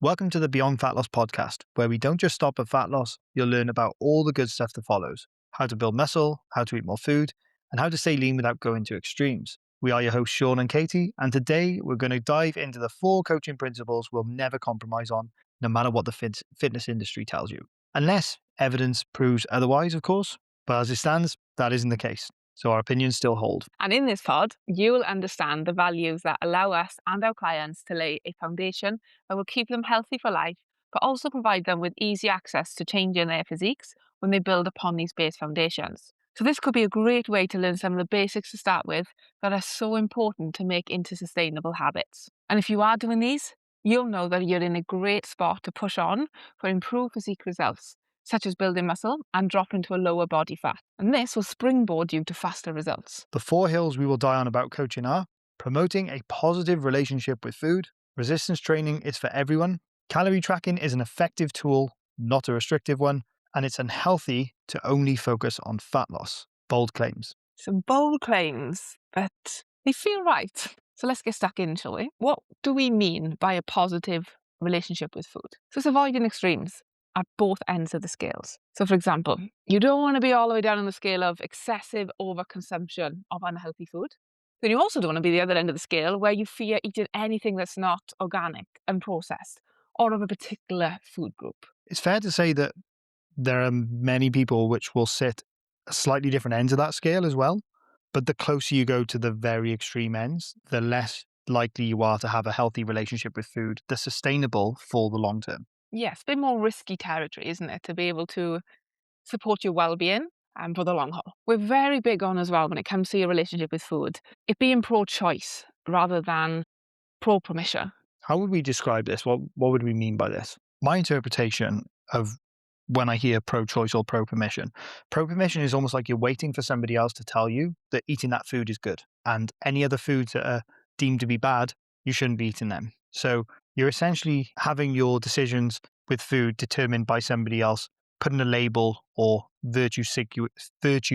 Welcome to the Beyond Fat Loss podcast, where we don't just stop at fat loss, you'll learn about all the good stuff that follows: how to build muscle, how to eat more food, and how to stay lean without going to extremes. We are your hosts, Sean and Katie, and today we're going to dive into the 4 coaching principles we'll never compromise on, no matter what the fitness industry tells you. Unless evidence proves otherwise, of course, but as it stands, that isn't the case. So our opinions still hold. And in this pod, you'll understand the values that allow us and our clients to lay a foundation that will keep them healthy for life, but also provide them with easy access to changing their physiques when they build upon these base foundations. So this could be a great way to learn some of the basics to start with that are so important to make into sustainable habits. And if you are doing these, you'll know that you're in a great spot to push on for improved physique results, such as building muscle and drop into a lower body fat. And this will springboard you to faster results. The 4 hills we will die on about coaching are: promoting a positive relationship with food, resistance training is for everyone, calorie tracking is an effective tool, not a restrictive one, and it's unhealthy to only focus on fat loss. Bold claims. Some bold claims, but they feel right. So let's get stuck in, shall we? What do we mean by a positive relationship with food? So it's avoiding extremes at both ends of the scales. So for example, you don't want to be all the way down on the scale of excessive overconsumption of unhealthy food. Then you also don't want to be the other end of the scale where you fear eating anything that's not organic and processed or of a particular food group. It's fair to say that there are many people which will sit at slightly different ends of that scale as well, but the closer you go to the very extreme ends, the less likely you are to have a healthy relationship with food that's sustainable for the long term. Yes, a bit more risky territory, isn't it, to be able to support your well-being and for the long haul. We're very big on as well when it comes to your relationship with food, it being pro-choice rather than pro-permission. How would we describe this? What would we mean by this? My interpretation of when I hear pro-choice or pro-permission is almost like you're waiting for somebody else to tell you that eating that food is good, and any other foods that are deemed to be bad, you shouldn't be eating them. So you're essentially having your decisions with food determined by somebody else, putting a label or virtue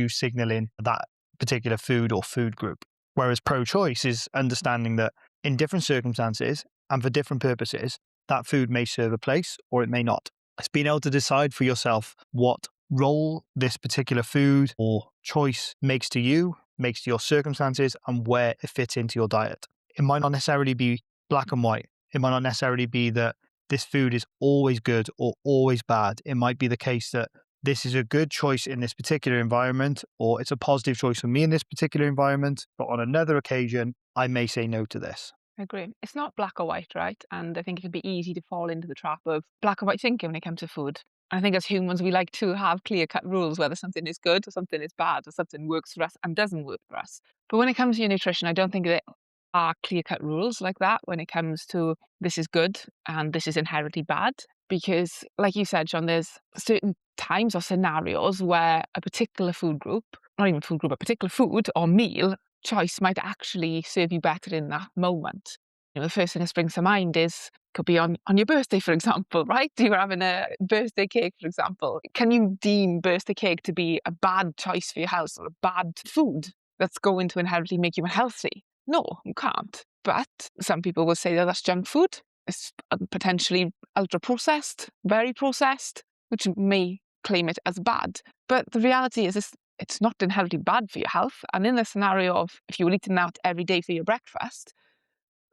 signaling that particular food or food group. Whereas pro-choice is understanding that in different circumstances and for different purposes, that food may serve a place or it may not. It's being able to decide for yourself what role this particular food or choice makes to you, makes to your circumstances, and where it fits into your diet. It might not necessarily be black and white. It might not necessarily be that this food is always good or always bad. It might be the case that this is a good choice in this particular environment, or it's a positive choice for me in this particular environment, but on another occasion, I may say no to this. I agree. It's not black or white, right? And I think it can be easy to fall into the trap of black or white thinking when it comes to food. I think as humans, we like to have clear-cut rules, whether something is good or something is bad, or something works for us and doesn't work for us. But when it comes to your nutrition, I don't think there are clear-cut rules like that when it comes to this is good and this is inherently bad. Because like you said, John, there's certain times or scenarios where a particular food group, not even food group, a particular food or meal choice might actually serve you better in that moment. The first thing that springs to mind could be on your birthday, for example, right? You're having a birthday cake, for example. Can you deem birthday cake to be a bad choice for your health or a bad food that's going to inherently make you unhealthy? No, you can't. But some people will say that that's junk food. It's potentially ultra-processed, very processed, which may claim it as bad. But the reality is it's not inherently bad for your health. And in the scenario of if you were eating that every day for your breakfast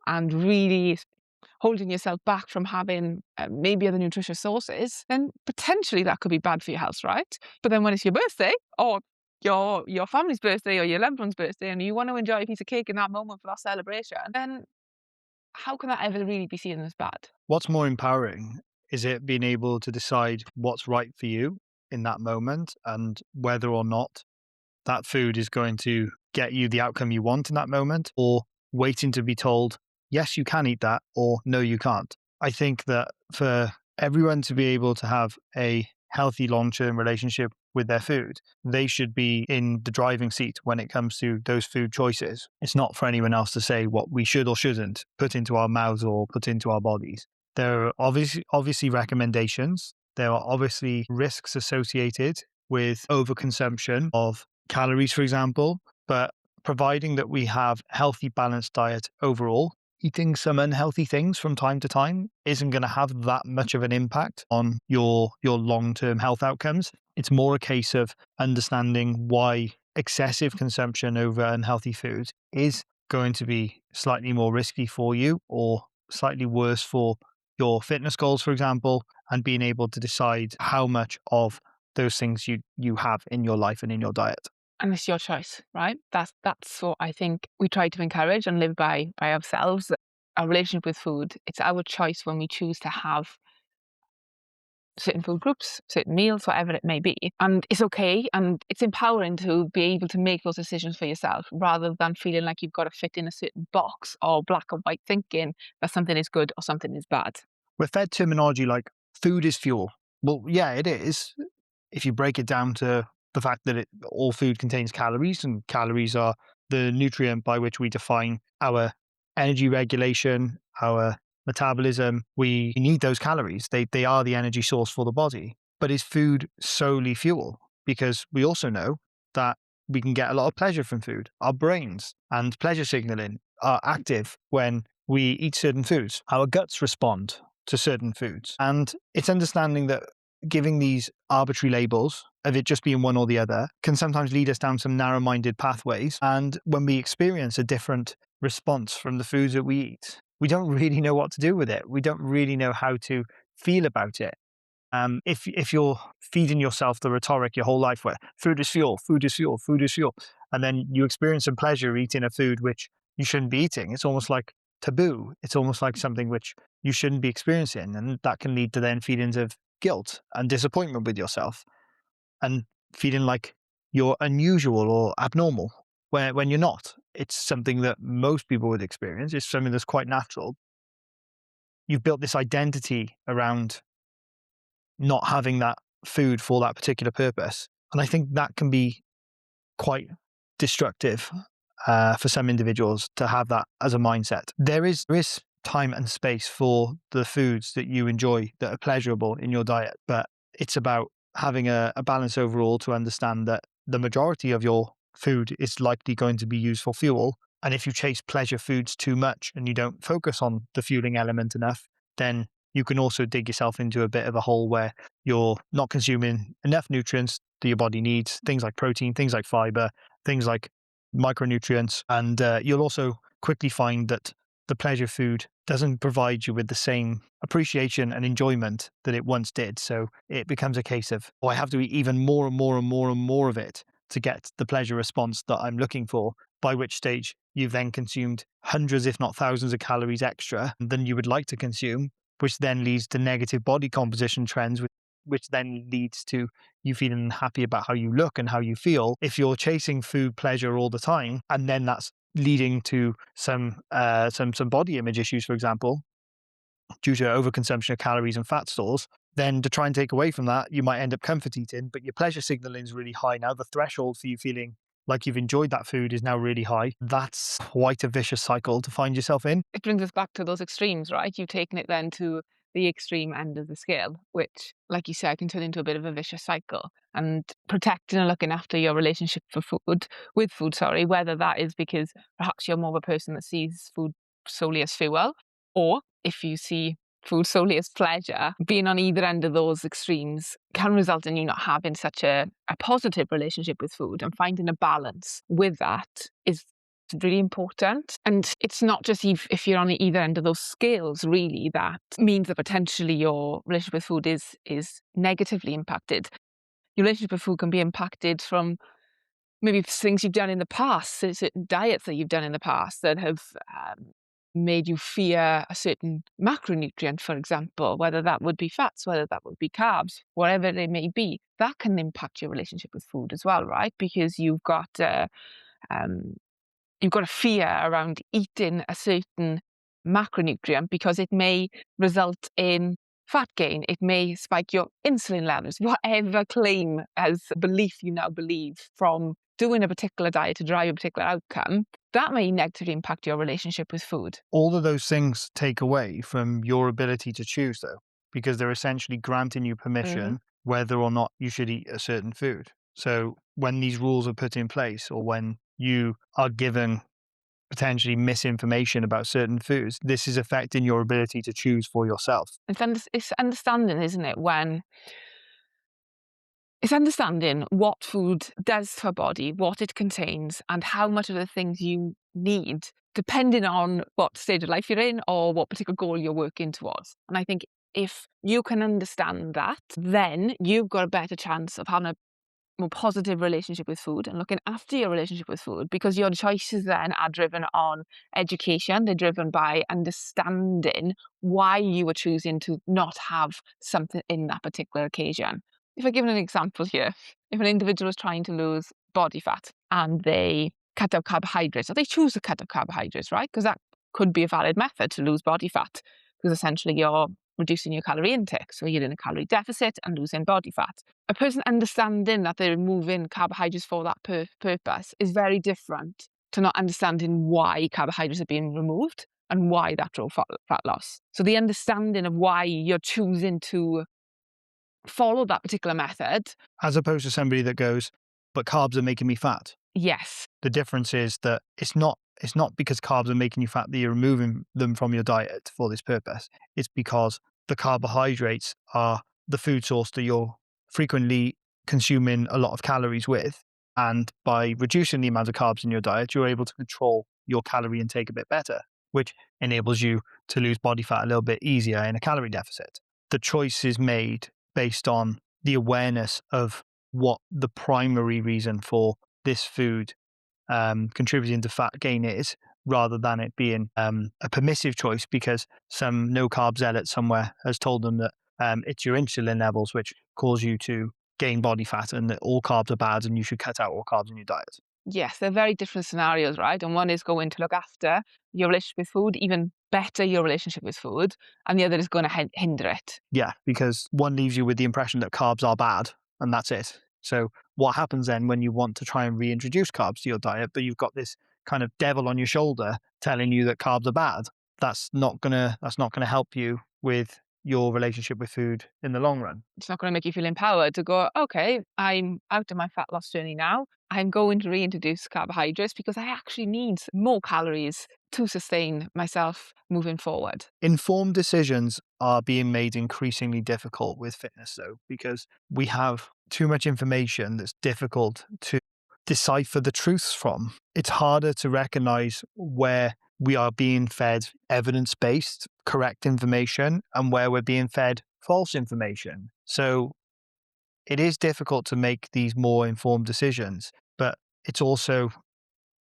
and really holding yourself back from having maybe other nutritious sources, then potentially that could be bad for your health, right? But then when it's your birthday or your family's birthday or your loved one's birthday and you want to enjoy a piece of cake in that moment for that celebration, then how can that ever really be seen as bad? What's more empowering? Is it being able to decide what's right for you in that moment and whether or not that food is going to get you the outcome you want in that moment, or waiting to be told, yes, you can eat that, or no, you can't? I think that for everyone to be able to have a healthy long-term relationship with their food, they should be in the driving seat when it comes to those food choices. It's not for anyone else to say what we should or shouldn't put into our mouths or put into our bodies. There are obviously recommendations. There are obviously risks associated with overconsumption of calories, for example, but providing that we have healthy, balanced diet overall, eating some unhealthy things from time to time isn't going to have that much of an impact on your long-term health outcomes. It's more a case of understanding why excessive consumption over unhealthy foods is going to be slightly more risky for you or slightly worse for your fitness goals, for example, and being able to decide how much of those things you have in your life and in your diet. And it's your choice, right? That's what I think we try to encourage and live by ourselves. Our relationship with food, it's our choice when we choose to have certain food groups, certain meals, whatever it may be. And it's okay and it's empowering to be able to make those decisions for yourself rather than feeling like you've got to fit in a certain box or black and white thinking that something is good or something is bad. We're fed terminology like food is fuel. Well, yeah, it is. If you break it down to the fact that all food contains calories, and calories are the nutrient by which we define our energy regulation, our metabolism, we need those calories. They are the energy source for the body. But is food solely fuel? Because we also know that we can get a lot of pleasure from food. Our brains and pleasure signaling are active when we eat certain foods. Our guts respond to certain foods. And it's understanding that giving these arbitrary labels of it just being one or the other can sometimes lead us down some narrow-minded pathways. And when we experience a different response from the foods that we eat, we don't really know what to do with it. We don't really know how to feel about it. If you're feeding yourself the rhetoric your whole life where food is fuel, food is fuel, food is fuel, and then you experience some pleasure eating a food which you shouldn't be eating, it's almost like taboo. It's almost like something which you shouldn't be experiencing, and that can lead to then feelings of guilt and disappointment with yourself, and feeling like you're unusual or abnormal where when you're not. It's something that most people would experience. It's something that's quite natural. You've built this identity around not having that food for that particular purpose. And I think that can be quite destructive for some individuals to have that as a mindset. There is time and space for the foods that you enjoy that are pleasurable in your diet, but it's about having a balance overall to understand that the majority of your food is likely going to be used for fuel. And if you chase pleasure foods too much and you don't focus on the fueling element enough, then you can also dig yourself into a bit of a hole where you're not consuming enough nutrients that your body needs, things like protein, things like fiber, things like micronutrients. And you'll also quickly find that the pleasure food doesn't provide you with the same appreciation and enjoyment that it once did. So it becomes a case of, oh, I have to eat even more and more and more and more of it to get the pleasure response that I'm looking for, by which stage you've then consumed hundreds, if not thousands of calories extra than you would like to consume, which then leads to negative body composition trends, which then leads to you feeling unhappy about how you look and how you feel. If you're chasing food pleasure all the time, and then that's leading to some body image issues, for example, due to overconsumption of calories and fat stores, then to try and take away from that, you might end up comfort eating, but your pleasure signaling is really high now. The threshold for you feeling like you've enjoyed that food is now really high. That's quite a vicious cycle to find yourself in. It brings us back to those extremes, right? You've taken it then to the extreme end of the scale, which, like you said, can turn into a bit of a vicious cycle. And protecting and looking after your relationship with food, sorry, whether that is because perhaps you're more of a person that sees food solely as fuel, or if you see food solely as pleasure, being on either end of those extremes can result in you not having such a positive relationship with food, and finding a balance with that is really important. And it's not just if you're on either end of those scales, really, that means that potentially your relationship with food is negatively impacted. Your relationship with food can be impacted from maybe things you've done in the past, certain diets that you've done in the past that have made you fear a certain macronutrient, for example, whether that would be fats, whether that would be carbs, whatever they may be. That can impact your relationship with food as well, right? Because um, you've got a fear around eating a certain macronutrient because it may result in fat gain, it may spike your insulin levels, whatever claim as belief you now believe from doing a particular diet to drive a particular outcome, that may negatively impact your relationship with food. All of those things take away from your ability to choose, though, because they're essentially granting you Hmm. permission whether or not you should eat a certain food. So when these rules are put in place, or when you are given potentially misinformation about certain foods, this is affecting your ability to choose for yourself. It's understanding, isn't it, when it's understanding what food does to our body, what it contains, and how much of the things you need, depending on what stage of life you're in or what particular goal you're working towards. And I think if you can understand that, then you've got a better chance of having a more positive relationship with food and looking after your relationship with food, because your choices then are driven on education. They're driven by understanding why you were choosing to not have something in that particular occasion. If I give an example here, if an individual is trying to lose body fat and they cut out carbohydrates, or they choose to cut out carbohydrates, right? Because that could be a valid method to lose body fat, because essentially you're reducing your calorie intake. So you're in a calorie deficit and losing body fat. A person understanding that they're removing carbohydrates for that purpose is very different to not understanding why carbohydrates are being removed and why that drove fat loss. So the understanding of why you're choosing to follow that particular method. As opposed to somebody that goes, but carbs are making me fat. Yes. The difference is that it's not because carbs are making you fat that you're removing them from your diet for this purpose. It's because the carbohydrates are the food source that you're frequently consuming a lot of calories with. And by reducing the amount of carbs in your diet, you're able to control your calorie intake a bit better, which enables you to lose body fat a little bit easier in a calorie deficit. The choice is made based on the awareness of what the primary reason for this food contributing to fat gain is, rather than it being a permissive choice because some no carb zealot somewhere has told them that it's your insulin levels which cause you to gain body fat and that all carbs are bad and you should cut out all carbs in your diet. Yes, they're very different scenarios, right? And one is going to look after your relationship with food, even better your relationship with food, and the other is going to hinder it. Yeah, because one leaves you with the impression that carbs are bad and that's it. So what happens then when you want to try and reintroduce carbs to your diet, but you've got this kind of devil on your shoulder telling you that carbs are bad? That's not gonna help you with your relationship with food in the long run. It's not going to make you feel empowered to go, okay, I'm out of my fat loss journey now. I'm going to reintroduce carbohydrates because I actually need more calories to sustain myself moving forward. Informed decisions are being made increasingly difficult with fitness though, because we have too much information that's difficult to decipher the truths from. It's harder to recognize where we are being fed evidence based, correct information and where we're being fed false information. So it is difficult to make these more informed decisions, but it's also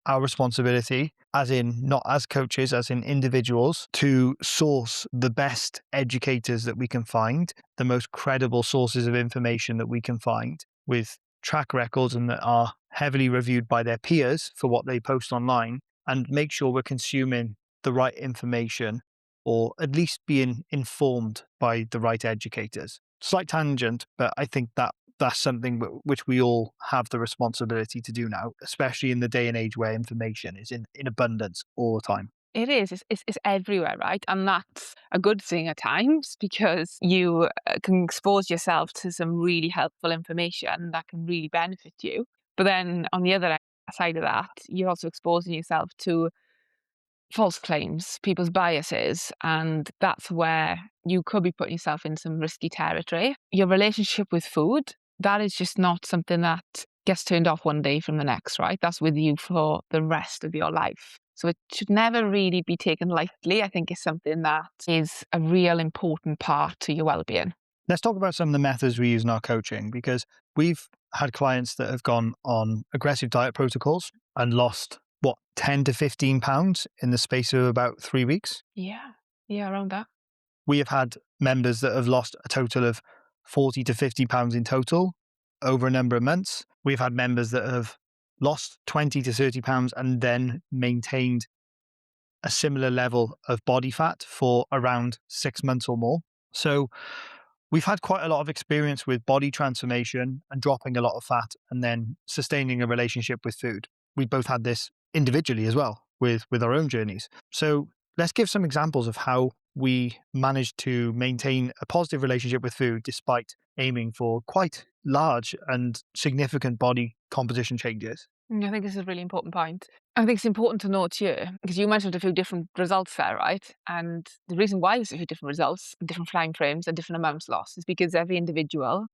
our responsibility, as in not as coaches, as in individuals, to source the best educators that we can find, the most credible sources of information that we can find with track records and that are heavily reviewed by their peers for what they post online, and make sure we're consuming the right information or at least being informed by the right educators. Slight tangent, but I think that's something which we all have the responsibility to do now, especially in the day and age where information is in abundance all the time. It is. It's everywhere, right? And that's a good thing at times because you can expose yourself to some really helpful information that can really benefit you. But then on the other side of that, you're also exposing yourself to false claims, people's biases, and that's where you could be putting yourself in some risky territory. Your relationship with food, that is just not something that gets turned off one day from the next, right? That's with you for the rest of your life. So it should never really be taken lightly. I think it's something that is a real important part to your well-being. Let's talk about some of the methods we use in our coaching because we've had clients that have gone on aggressive diet protocols and lost, what, 10 to 15 pounds in the space of about 3 weeks. Yeah. Yeah, around that. We have had members that have lost a total of 40 to 50 pounds in total over a number of months. We've had members that have lost 20 to 30 pounds and then maintained a similar level of body fat for around 6 months or more. So we've had quite a lot of experience with body transformation and dropping a lot of fat and then sustaining a relationship with food. We both had this individually as well with our own journeys. So let's give some examples of how we managed to maintain a positive relationship with food despite aiming for quite large and significant body composition changes. I think this is a really important point. I think it's important to note here, because you mentioned a few different results there, right? And the reason why there's a few different results, different time frames, and different amounts lost is because every individual's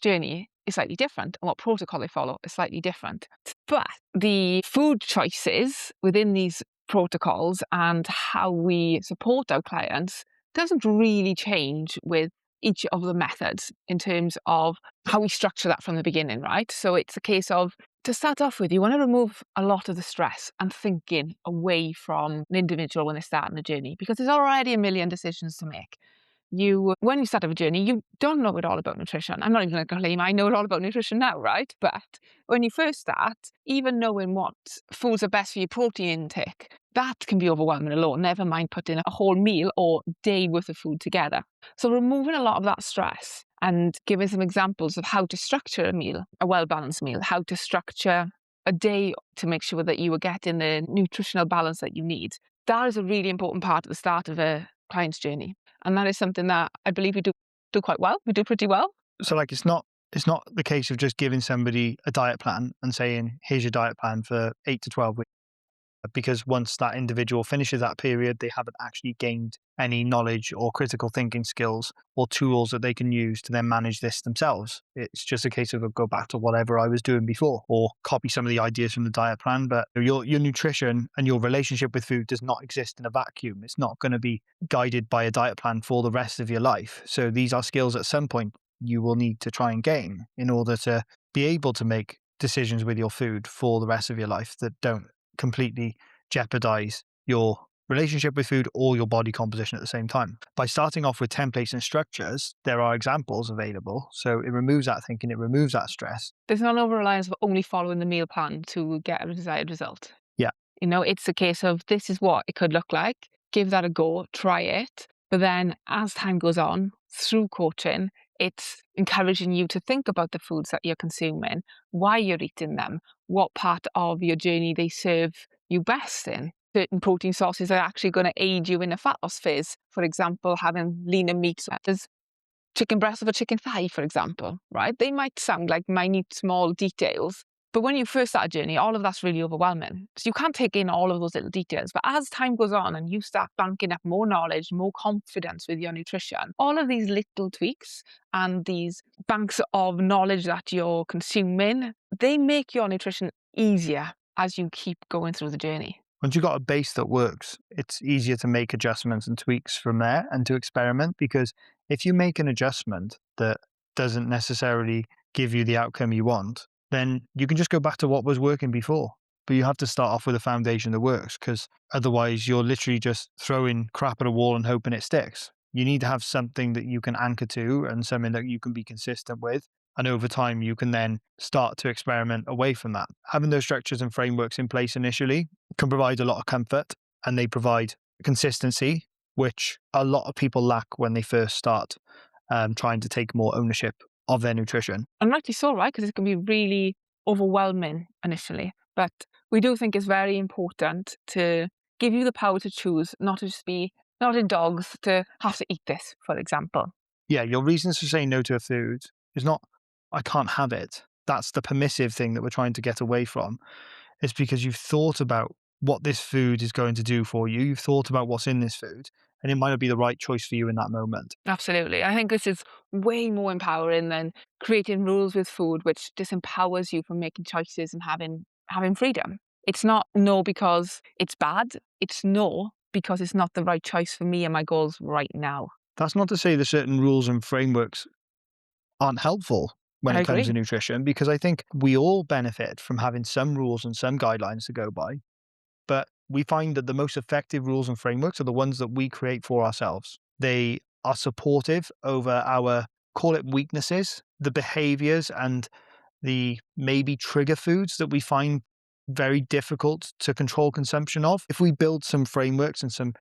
journey is slightly different, and what protocol they follow is slightly different. But the food choices within these protocols and how we support our clients doesn't really change with each of the methods in terms of how we structure that from the beginning, right? So it's a case of, to start off with, you want to remove a lot of the stress and thinking away from an individual when they start on the journey, because there's already a million decisions to make. When you start a journey, you don't know it all about nutrition. I'm not even going to claim I know it all about nutrition now, right? But when you first start, even knowing what foods are best for your protein intake, that can be overwhelming alone, never mind putting a whole meal or day worth of food together. So removing a lot of that stress and giving some examples of how to structure a meal, a well-balanced meal, how to structure a day to make sure that you are getting the nutritional balance that you need. That is a really important part at the start of a client's journey. And that is something that I believe we do quite well. We do pretty well. So like it's not the case of just giving somebody a diet plan and saying, here's your diet plan for 8 to 12 weeks. Because once that individual finishes that period, they haven't actually gained any knowledge or critical thinking skills or tools that they can use to then manage this themselves. It's just a case of go back to whatever I was doing before or copy some of the ideas from the diet plan. But your nutrition and your relationship with food does not exist in a vacuum. It's not going to be guided by a diet plan for the rest of your life. So these are skills at some point you will need to try and gain in order to be able to make decisions with your food for the rest of your life that don't completely jeopardize your relationship with food or your body composition at the same time. By starting off with templates and structures, there are examples available. So it removes that thinking, it removes that stress. There's not over reliance of only following the meal plan to get a desired result. Yeah. It's a case of, this is what it could look like. Give that a go, try it. But then as time goes on, through coaching, it's encouraging you to think about the foods that you're consuming, why you're eating them, what part of your journey they serve you best in. Certain protein sources are actually going to aid you in a fat loss phase. For example, having leaner meats. There's chicken breast over chicken thigh, for example, right? They might sound like minute small details, but when you first start a journey, all of that's really overwhelming. So you can't take in all of those little details. But as time goes on and you start banking up more knowledge, more confidence with your nutrition, all of these little tweaks and these banks of knowledge that you're consuming, they make your nutrition easier as you keep going through the journey. Once you've got a base that works, it's easier to make adjustments and tweaks from there and to experiment. Because if you make an adjustment that doesn't necessarily give you the outcome you want, then you can just go back to what was working before. But you have to start off with a foundation that works, because otherwise you're literally just throwing crap at a wall and hoping it sticks. You need to have something that you can anchor to and something that you can be consistent with. And over time, you can then start to experiment away from that. Having those structures and frameworks in place initially can provide a lot of comfort, and they provide consistency, which a lot of people lack when they first start trying to take more ownership of their nutrition. And rightly so, right? Because it can be really overwhelming initially. But we do think it's very important to give you the power to choose, not to just be, not in dogs, to have to eat this, for example. Yeah, your reasons for saying no to a food is not, I can't have it. That's the permissive thing that we're trying to get away from. It's because you've thought about what this food is going to do for you. You've thought about what's in this food, and it might not be the right choice for you in that moment. Absolutely. I think this is way more empowering than creating rules with food, which disempowers you from making choices and having freedom. It's not no because it's bad. It's no because it's not the right choice for me and my goals right now. That's not to say that certain rules and frameworks aren't helpful when I it comes to agree. nutrition, because I think we all benefit from having some rules and some guidelines to go by. But we find that the most effective rules and frameworks are the ones that we create for ourselves. They are supportive over our, call it weaknesses, the behaviors and the maybe trigger foods that we find very difficult to control consumption of. If we build some frameworks and some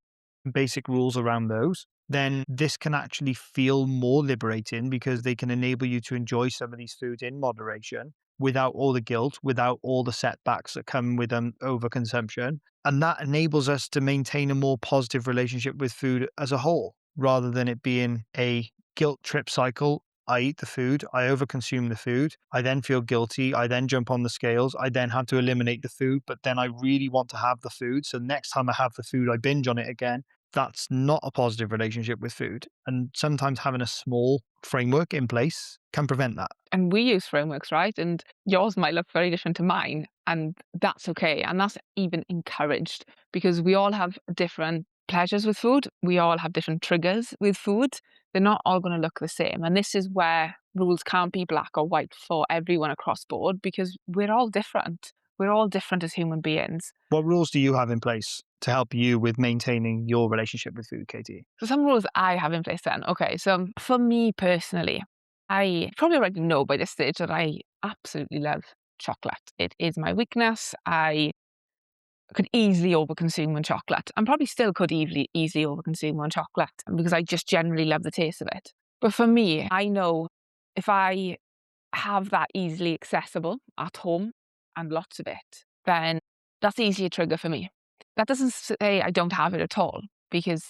basic rules around those, then this can actually feel more liberating, because they can enable you to enjoy some of these foods in moderation without all the guilt, without all the setbacks that come with overconsumption. And that enables us to maintain a more positive relationship with food as a whole, rather than it being a guilt trip cycle I eat the food, I overconsume the food, I then feel guilty, I then jump on the scales, I then have to eliminate the food, but then I really want to have the food. So next time I have the food, I binge on it again. That's not a positive relationship with food. And sometimes having a small framework in place can prevent that. And we use frameworks, right? And yours might look very different to mine, and that's okay. And that's even encouraged because we all have different pleasures with food. We all have different triggers with food. They're not all going to look the same. And this is where rules can't be black or white for everyone across board because we're all different. We're all different as human beings. What rules do you have in place to help you with maintaining your relationship with food, Katie? So some rules I have in place then. Okay, so for me personally, I probably already know by this stage that I absolutely love chocolate. It is my weakness. I could easily overconsume on chocolate and probably still could easily overconsume on chocolate because I just generally love the taste of it. But for me, I know if I have that easily accessible at home and lots of it, then that's easily a trigger for me. That doesn't say I don't have it at all because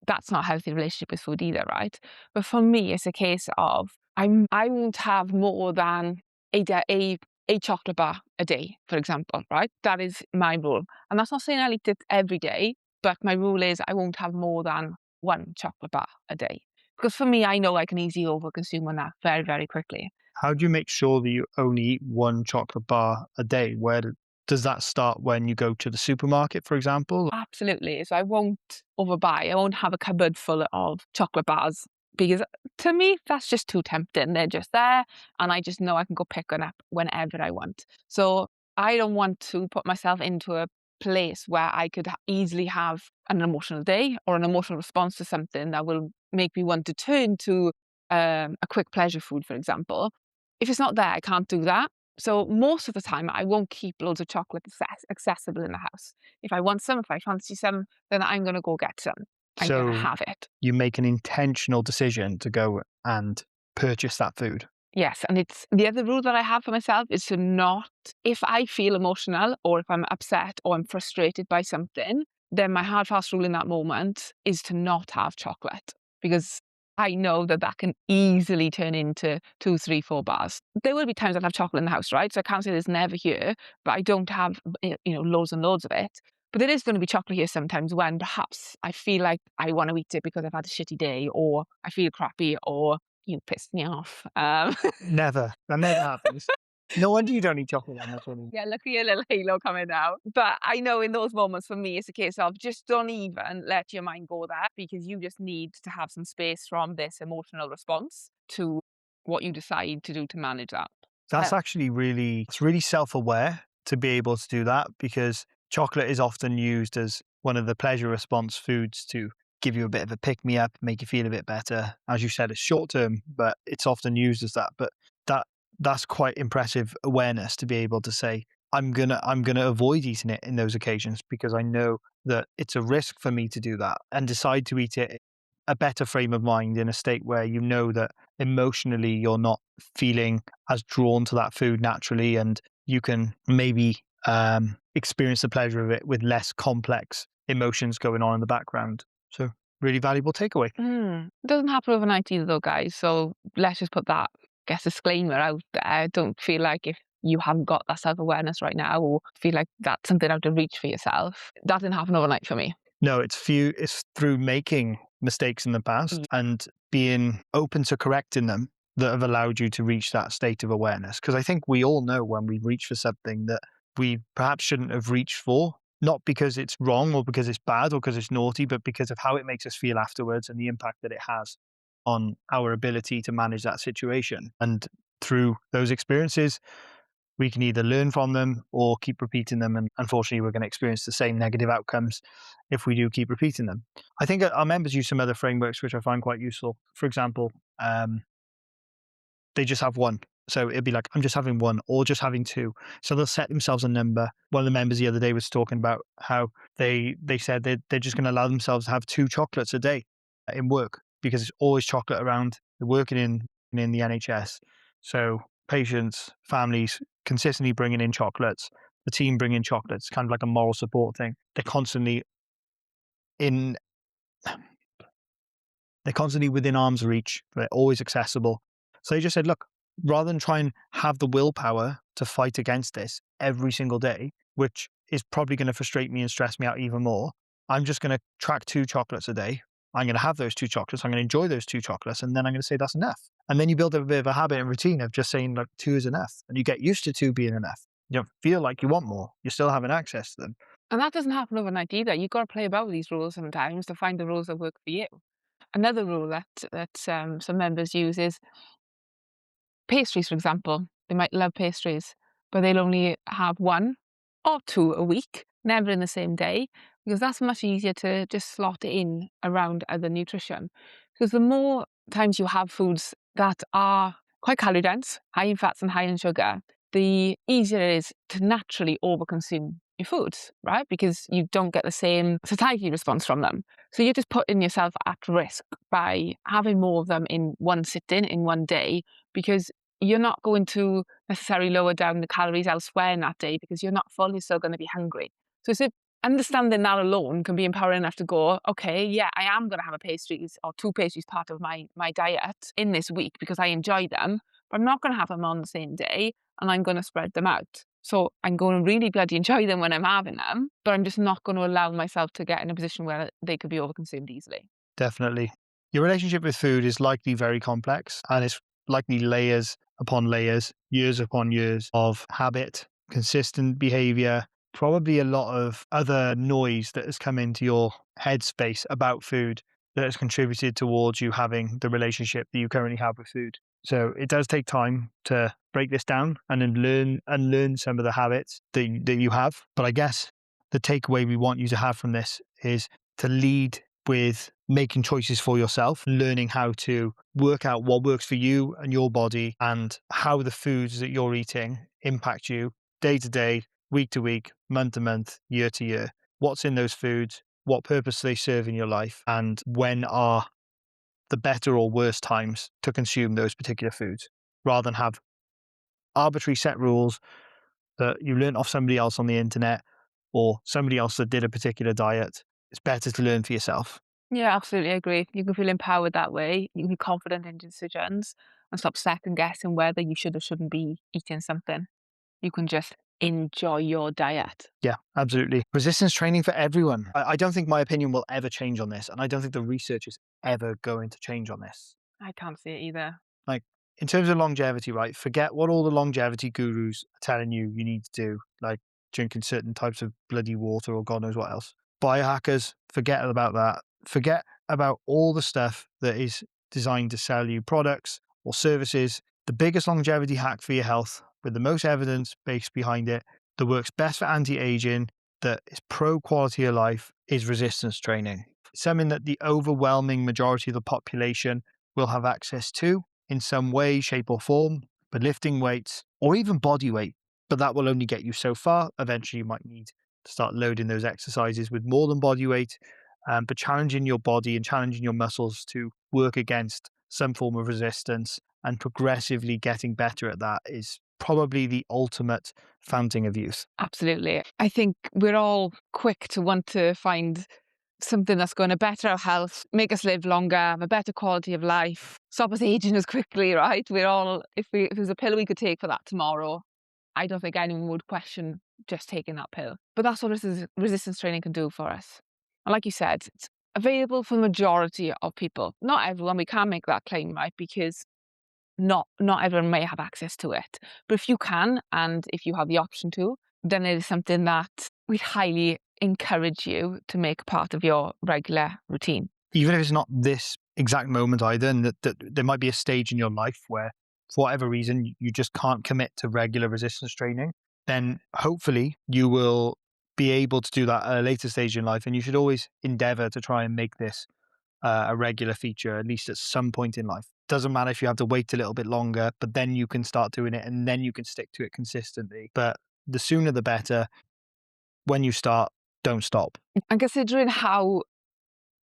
that's not a healthy relationship with food either, right? But for me, it's a case of I won't have more than a chocolate bar a day, for example, right? That is my rule. And that's not saying I'll eat it every day, but my rule is I won't have more than one chocolate bar a day. Because for me, I know I can easily overconsume on that very, very quickly. How do you make sure that you only eat one chocolate bar a day? Does that start when you go to the supermarket, for example? Absolutely. So I won't overbuy. I won't have a cupboard full of chocolate bars because to me, that's just too tempting. They're just there and I just know I can go pick one up whenever I want. So I don't want to put myself into a place where I could easily have an emotional day or an emotional response to something that will make me want to turn to a quick pleasure food, for example. If it's not there, I can't do that. So most of the time, I won't keep loads of chocolate accessible in the house. If I want some, if I fancy some, then I'm going to go get some. I'm going to So have it. you make an intentional decision to go and purchase that food. Yes, and it's the other rule that I have for myself is to not, if I feel emotional or if I'm upset or I'm frustrated by something, then my hard fast rule in that moment is to not have chocolate because I know that that can easily turn into 2, 3, 4 bars. There will be times I'll have chocolate in the house, right? So I can't say there's never here, but I don't have, loads and loads of it. But there is going to be chocolate here sometimes when perhaps I feel like I want to eat it because I've had a shitty day or I feel crappy or you pissed me off. Never. That never happens. No wonder you don't eat chocolate then. That's funny. Yeah, look at your little halo coming out. But I know in those moments for me, it's a case of just don't even let your mind go there because you just need to have some space from this emotional response to what you decide to do to manage that. That's actually it's really self-aware to be able to do that because chocolate is often used as one of the pleasure response foods to give you a bit of a pick me up, make you feel a bit better. As you said, it's short term, but it's often used as that. But that that's quite impressive awareness to be able to say, I'm gonna avoid eating it in those occasions because I know that it's a risk for me to do that and decide to eat it a better frame of mind in a state where you know that emotionally you're not feeling as drawn to that food naturally and you can maybe experience the pleasure of it with less complex emotions going on in the background. So really valuable takeaway. It doesn't happen overnight either, though, guys. So let's just put that, guess, disclaimer out there. Don't feel like if you haven't got that self awareness right now, or feel like that's something out of reach for yourself, that didn't happen overnight for me. No, it's through making mistakes in the past and being open to correcting them that have allowed you to reach that state of awareness. Because I think we all know when we reach for something that we perhaps shouldn't have reached for, not because it's wrong or because it's bad or because it's naughty, but because of how it makes us feel afterwards and the impact that it has on our ability to manage that situation. And through those experiences, we can either learn from them or keep repeating them. And unfortunately, we're going to experience the same negative outcomes if we do keep repeating them. I think our members use some other frameworks which I find quite useful. For example, they just have one. So it'd be like, I'm just having one or just having two. So they'll set themselves a number. One of the members the other day was talking about how they said they're just going to allow themselves to have 2 chocolates a day in work because it's always chocolate around. They're working in the NHS. So patients, families consistently bringing in chocolates, the team bringing chocolates, kind of like a moral support thing. In they're constantly within arm's reach. They're always accessible. So they just said, look, rather than try and have the willpower to fight against this every single day, which is probably going to frustrate me and stress me out even more, I'm just going to track 2 chocolates a day. I'm going to have those 2 chocolates. I'm going to enjoy those 2 chocolates. And then I'm going to say that's enough. And then you build up a bit of a habit and routine of just saying like two is enough. And you get used to two being enough. You don't feel like you want more. You're still having access to them. And that doesn't happen overnight either. You've got to play about with these rules sometimes to find the rules that work for you. Another rule that some members use is pastries, for example. They might love pastries, but they'll only have one or two a week, never in the same day, because that's much easier to just slot in around other nutrition. Because the more times you have foods that are quite calorie dense, high in fats and high in sugar, the easier it is to naturally overconsume your foods, right? Because you don't get the same satiety response from them. So you're just putting yourself at risk by having more of them in one sitting, in one day, because you're not going to necessarily lower down the calories elsewhere in that day because you're not full, you're still going to be hungry. So it's understanding that alone can be empowering enough to go, okay, yeah, I am going to have a pastries or two pastries part of my diet in this week because I enjoy them, but I'm not going to have them on the same day and I'm going to spread them out. So I'm going to really bloody enjoy them when I'm having them, but I'm just not going to allow myself to get in a position where they could be overconsumed easily. Definitely. Your relationship with food is likely very complex and it's likely layers upon layers, years upon years of habit, consistent behavior, probably a lot of other noise that has come into your headspace about food that has contributed towards you having the relationship that you currently have with food. So it does take time to break this down and then unlearn some of the habits that you have. But I guess the takeaway we want you to have from this is to lead with making choices for yourself, learning how to work out what works for you and your body and how the foods that you're eating impact you day to day, week to week, month to month, year to year. What's in those foods, what purpose they serve in your life, and when are the better or worse times to consume those particular foods, rather than have arbitrary set rules that you learned off somebody else on the internet or somebody else that did a particular diet. It's better to learn for yourself. Yeah, absolutely agree. You can feel empowered that way. You can be confident in your decisions and stop second guessing whether you should or shouldn't be eating something. You can just enjoy your diet. Yeah, absolutely. Resistance training for everyone. I don't think my opinion will ever change on this, and I don't think the research is ever going to change on this. I can't see it either. Like, in terms of longevity, right? Forget what all the longevity gurus are telling you need to do, like drinking certain types of bloody water or God knows what else. Biohackers, forget about that. Forget about all the stuff that is designed to sell you products or services. The biggest longevity hack for your health, with the most evidence base behind it, that works best for anti-aging, that is pro quality of life, is resistance training. Something that the overwhelming majority of the population will have access to in some way, shape, or form, but lifting weights or even body weight. But that will only get you so far. Eventually, you might need to start loading those exercises with more than body weight, but challenging your body and challenging your muscles to work against some form of resistance and progressively getting better at that is probably the ultimate fountain of youth. Absolutely. I think we're all quick to want to find something that's going to better our health, make us live longer, have a better quality of life, stop us aging as quickly, right? We're all, if there's a pill we could take for that tomorrow, I don't think anyone would question just taking that pill. But that's what resistance training can do for us. And like you said, it's available for the majority of people. Not everyone, we can't make that claim, right? Because not everyone may have access to it. But if you can, and if you have the option to, then it is something that we'd highly encourage you to make part of your regular routine. Even if it's not this exact moment either, and that there might be a stage in your life where, for whatever reason, you just can't commit to regular resistance training, then hopefully you will be able to do that at a later stage in life. And you should always endeavor to try and make this a regular feature, at least at some point in life. Doesn't matter if you have to wait a little bit longer, but then you can start doing it and then you can stick to it consistently. But the sooner the better. When you start, don't stop. And considering how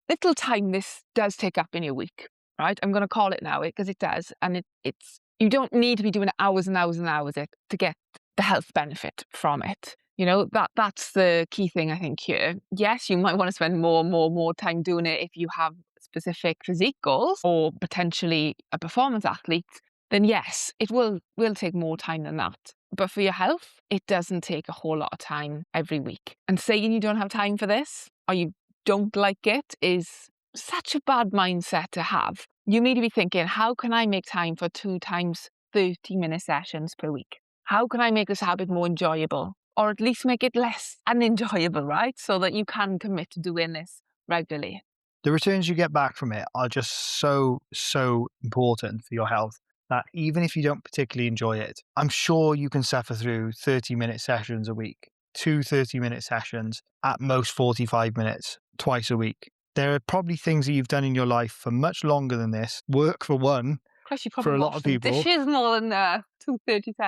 little time this does take up in your week, right? I'm going to call it now because it does. And it's, you don't need to be doing hours and hours and hours to get the health benefit from it. You know, that's the key thing, I think, here. Yes, you might want to spend more time doing it if you have specific physique goals or potentially a performance athlete. then yes, it will take more time than that. But for your health, it doesn't take a whole lot of time every week. And saying you don't have time for this or you don't like it is such a bad mindset to have. You need to be thinking, how can I make time for 2 times 30-minute sessions per week? How can I make this habit more enjoyable? Or at least make it less unenjoyable, right? So that you can commit to doing this regularly. The returns you get back from it are just so, so important for your health that even if you don't particularly enjoy it, I'm sure you can suffer through 30-minute sessions a week, 2 30-minute sessions, at most 45 minutes twice a week. There are probably things that you've done in your life for much longer than this. Work, for one, Plus, you for probably a lot wash of the people. dishes more than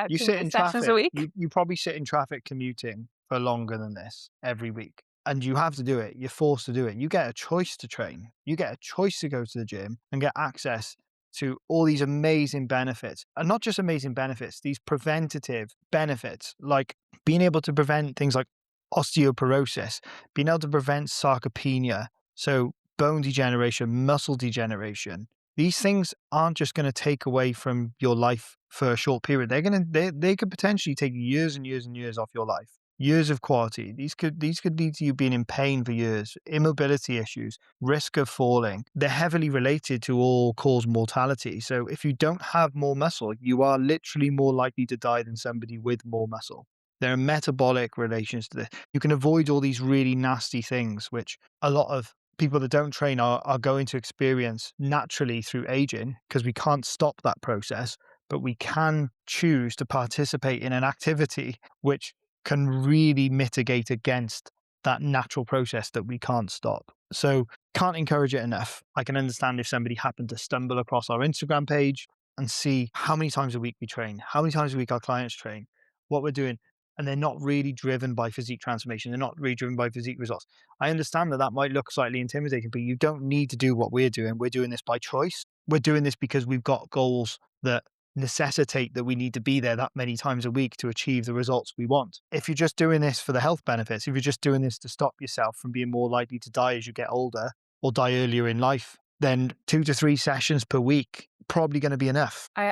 You sit 2 minute in sessions a traffic. week. You probably sit in traffic commuting for longer than this every week. And you have to do it. You're forced to do it. You get a choice to train. You get a choice to go to the gym and get access to all these amazing benefits. And not just amazing benefits, these preventative benefits, like being able to prevent things like osteoporosis, being able to prevent sarcopenia, so bone degeneration, muscle degeneration. These things aren't just going to take away from your life for a short period. They could potentially take years and years and years off your life. Years of quality. These could lead to you being in pain for years, immobility issues, risk of falling. They're heavily related to all-cause mortality. So if you don't have more muscle, you are literally more likely to die than somebody with more muscle. There are metabolic relations to this. You can avoid all these really nasty things, which a lot of people that don't train are going to experience naturally through aging, because we can't stop that process, but we can choose to participate in an activity which can really mitigate against that natural process that we can't stop. So can't encourage it enough. I can understand if somebody happened to stumble across our Instagram page and see how many times a week we train, how many times a week our clients train, what we're doing, and they're not really driven by physique transformation. They're not really driven by physique results. I understand that that might look slightly intimidating, but you don't need to do what we're doing. We're doing this by choice. We're doing this because we've got goals that necessitate that we need to be there that many times a week to achieve the results we want. If you're just doing this for the health benefits, if you're just doing this to stop yourself from being more likely to die as you get older or die earlier in life, then 2 to 3 sessions per week probably going to be enough. Yeah,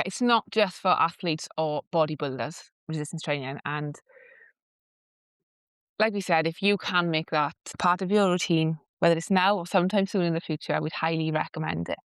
it's not just for athletes or bodybuilders, resistance training. And like we said, if you can make that part of your routine, whether it's now or sometime soon in the future, I would highly recommend it.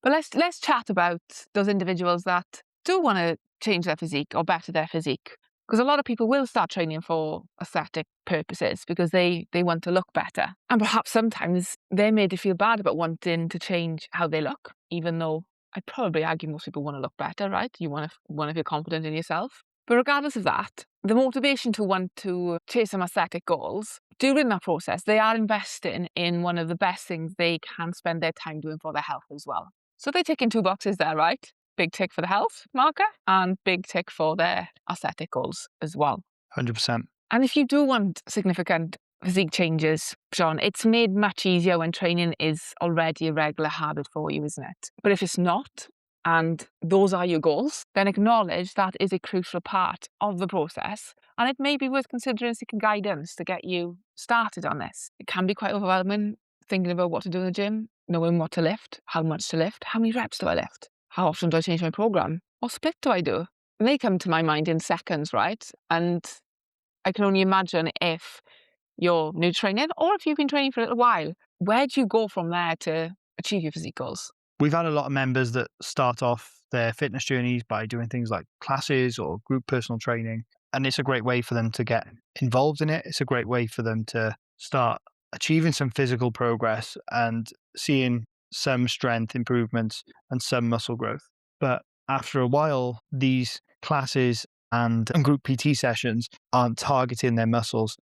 But let's chat about those individuals that do want to change their physique or better their physique. Because a lot of people will start training for aesthetic purposes because they want to look better. And perhaps sometimes they're made to feel bad about wanting to change how they look, even though I'd probably argue most people want to look better, right? You want to feel confident in yourself. But regardless of that, the motivation to want to chase some aesthetic goals, during that process, they are investing in one of the best things they can spend their time doing for their health as well. So they tick in 2 boxes there, right? Big tick for the health marker and big tick for their aesthetic goals as well. 100%. And if you do want significant physique changes, John, it's made much easier when training is already a regular habit for you, isn't it? But if it's not, and those are your goals, then acknowledge that is a crucial part of the process. And it may be worth considering seeking guidance to get you started on this. It can be quite overwhelming thinking about what to do in the gym, knowing what to lift, how much to lift, how many reps do I lift, how often do I change my program, what split do I do? And they come to my mind in seconds, right? And I can only imagine if you're new to training or if you've been training for a little while, where do you go from there to achieve your physique goals? We've had a lot of members that start off their fitness journeys by doing things like classes or group personal training. And it's a great way for them to get involved in it. It's a great way for them to start achieving some physical progress and seeing some strength improvements and some muscle growth. But after a while, these classes and group PT sessions aren't targeting their muscles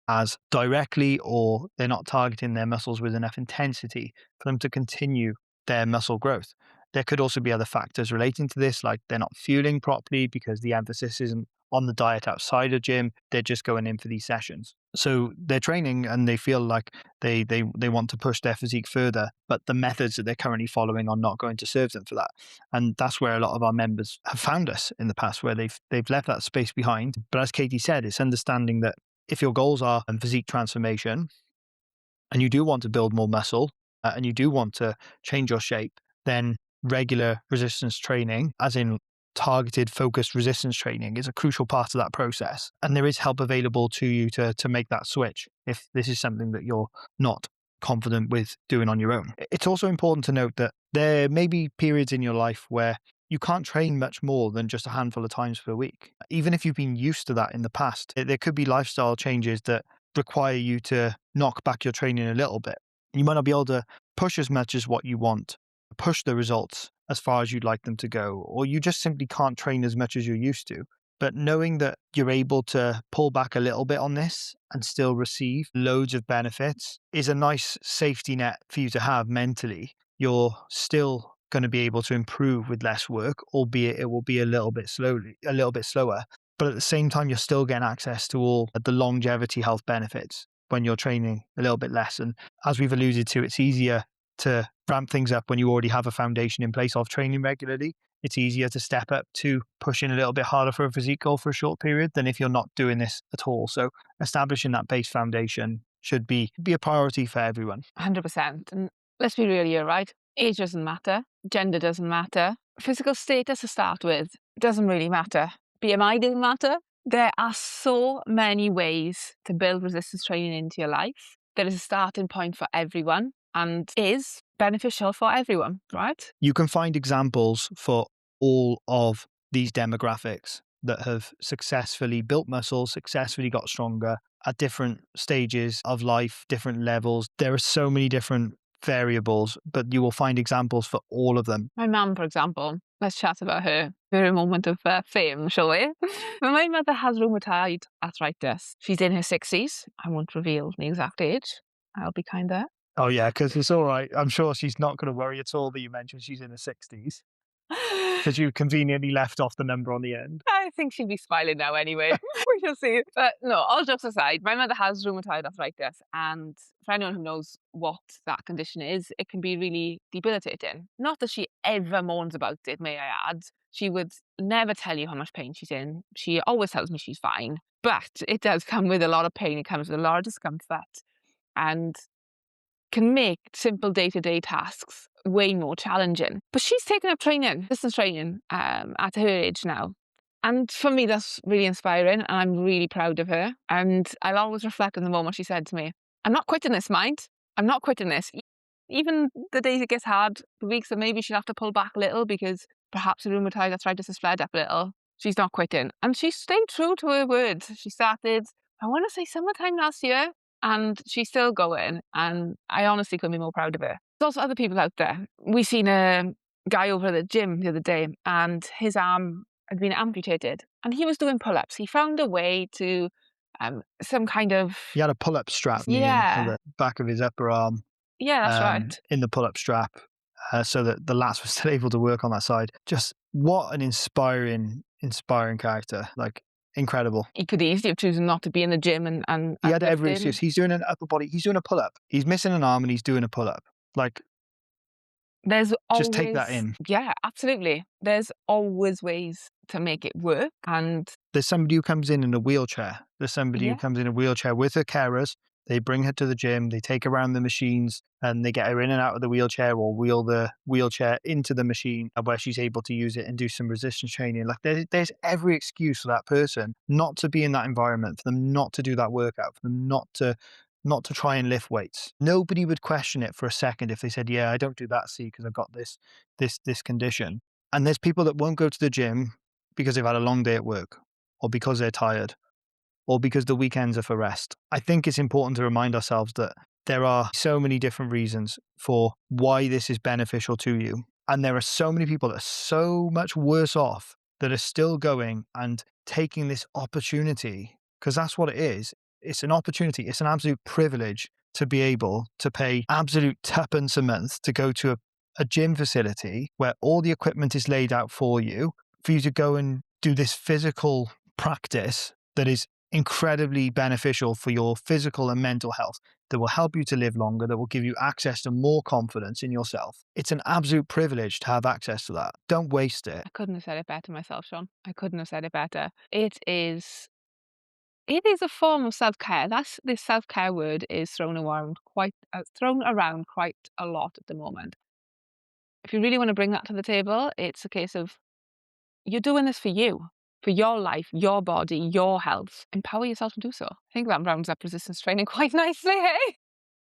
as directly, or they're not targeting their muscles with enough intensity for them to continue their muscle growth. There could also be other factors relating to this, like they're not fueling properly because the emphasis isn't on the diet outside of gym. They're just going in for these sessions. So they're training and they feel like they want to push their physique further, but the methods that they're currently following are not going to serve them for that. And that's where a lot of our members have found us in the past, where they've left that space behind. But as Katie said, it's understanding that if your goals are physique transformation and you do want to build more muscle and you do want to change your shape, then regular resistance training, as in targeted, focused resistance training, is a crucial part of that process. And there is help available to you to make that switch if this is something that you're not confident with doing on your own. It's also important to note that there may be periods in your life where you can't train much more than just a handful of times per week. Even if you've been used to that in the past, there could be lifestyle changes that require you to knock back your training a little bit. You might not be able to push as much as what you want, push the results as far as you'd like them to go, or you just simply can't train as much as you're used to. But knowing that you're able to pull back a little bit on this and still receive loads of benefits is a nice safety net for you to have mentally. You're still going to be able to improve with less work, albeit it will be a little bit slower. But at the same time, you're still getting access to all the longevity health benefits when you're training a little bit less. And as we've alluded to, it's easier to ramp things up when you already have a foundation in place of training regularly. It's easier to step up to pushing a little bit harder for a physique goal for a short period than if you're not doing this at all. So establishing that base foundation should be a priority for everyone. 100%. And let's be real here, right? Age doesn't matter. Gender doesn't matter. Physical status to start with doesn't really matter. BMI doesn't matter. There are so many ways to build resistance training into your life. There is a starting point for everyone and is beneficial for everyone, right? You can find examples for all of these demographics that have successfully built muscle, successfully got stronger at different stages of life, different levels. There are so many different variables, but you will find examples for all of them. My mum, for example, let's chat about her. Her moment of fame, shall we? My mother has rheumatoid arthritis. She's in her 60s. I won't reveal the exact age. I'll be kinder. Oh, yeah, because it's all right. I'm sure she's not going to worry at all that you mentioned she's in her 60s because you conveniently left off the number on the end. I think she'd be smiling now anyway. We shall see. But no, all jokes aside, my mother has rheumatoid arthritis. And for anyone who knows what that condition is, it can be really debilitating. Not that she ever moans about it, may I add. She would never tell you how much pain she's in. She always tells me she's fine. But it does come with a lot of pain. It comes with a lot of discomfort. And can make simple day-to-day tasks way more challenging. But she's taken up training, distance training, at her age now. And for me, that's really inspiring, and I'm really proud of her. And I'll always reflect on the moment she said to me, I'm not quitting this, mind. I'm not quitting this. Even the days it gets hard, the weeks that maybe she'll have to pull back a little because perhaps the rheumatoid arthritis has flared up a little, she's not quitting. And she stayed true to her word. She started, I want to say summertime last year, and she's still going. And I honestly couldn't be more proud of her. There's also other people out there. We seen a guy over at the gym the other day, and his arm had been amputated, and he was doing pull-ups. He found a way to some kind of He had a pull-up strap near yeah, the back of his upper arm, yeah, that's right. in the pull-up strap, so that the lats were still able to work on that side. Just what an inspiring character! Like incredible. He could easily have chosen not to be in the gym He and had every lifting. excuse. He's doing an upper body. He's doing a pull-up. He's missing an arm and he's doing a pull-up. Like, There's just take that always, in. yeah, absolutely. There's always ways to make it work. And There's somebody who comes in a wheelchair. There's somebody who yeah, comes in a wheelchair with her carers. They bring her to the gym. They take her around the machines and they get her in and out of the wheelchair or wheel the wheelchair into the machine where she's able to use it and do some resistance training. Like there's every excuse for that person not to be in that environment, for them not to do that workout, for them not to try and lift weights. Nobody would question it for a second if they said, "Yeah, I don't do that, see, because I've got this condition." And there's people that won't go to the gym because they've had a long day at work, or because they're tired, or because the weekends are for rest. I think it's important to remind ourselves that there are so many different reasons for why this is beneficial to you. And there are so many people that are so much worse off that are still going and taking this opportunity, because that's what it is. It's an opportunity, it's an absolute privilege to be able to pay absolute tuppence a month to go to a gym facility where all the equipment is laid out for you to go and do this physical practice that is incredibly beneficial for your physical and mental health, that will help you to live longer, that will give you access to more confidence in yourself. It's an absolute privilege to have access to that. Don't waste it. I couldn't have said it better myself, Sean. I couldn't have said it better. It is a form of self-care. This self-care word is thrown around quite a lot at the moment. If you really want to bring that to the table, it's a case of you're doing this for you, for your life, your body, your health. Empower yourself to do so. I think that rounds up resistance training quite nicely, hey?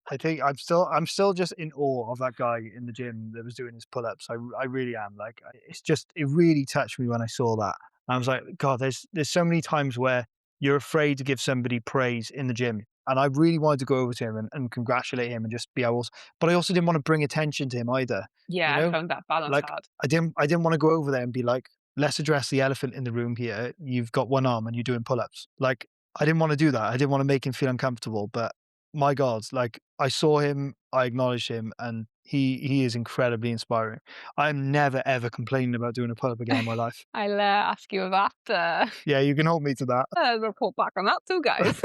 I think I'm still just in awe of that guy in the gym that was doing his pull-ups. I really am. Like, it's just, it really touched me when I saw that. I was like, God, there's so many times where you're afraid to give somebody praise in the gym. And I really wanted to go over to him and congratulate him and just be able, but I also didn't want to bring attention to him either. You Yeah, I know, found that balance like, hard. I didn't want to go over there and be like, let's address the elephant in the room here. You've got one arm and you're doing pull-ups. Like, I didn't want to do that. I didn't want to make him feel uncomfortable. But my God, like, I saw him, I acknowledged him, and he is incredibly inspiring. I'm never ever complaining about doing a pull-up again in my life. I'll ask you that. Yeah, you can hold me to that. Report back on that too, guys.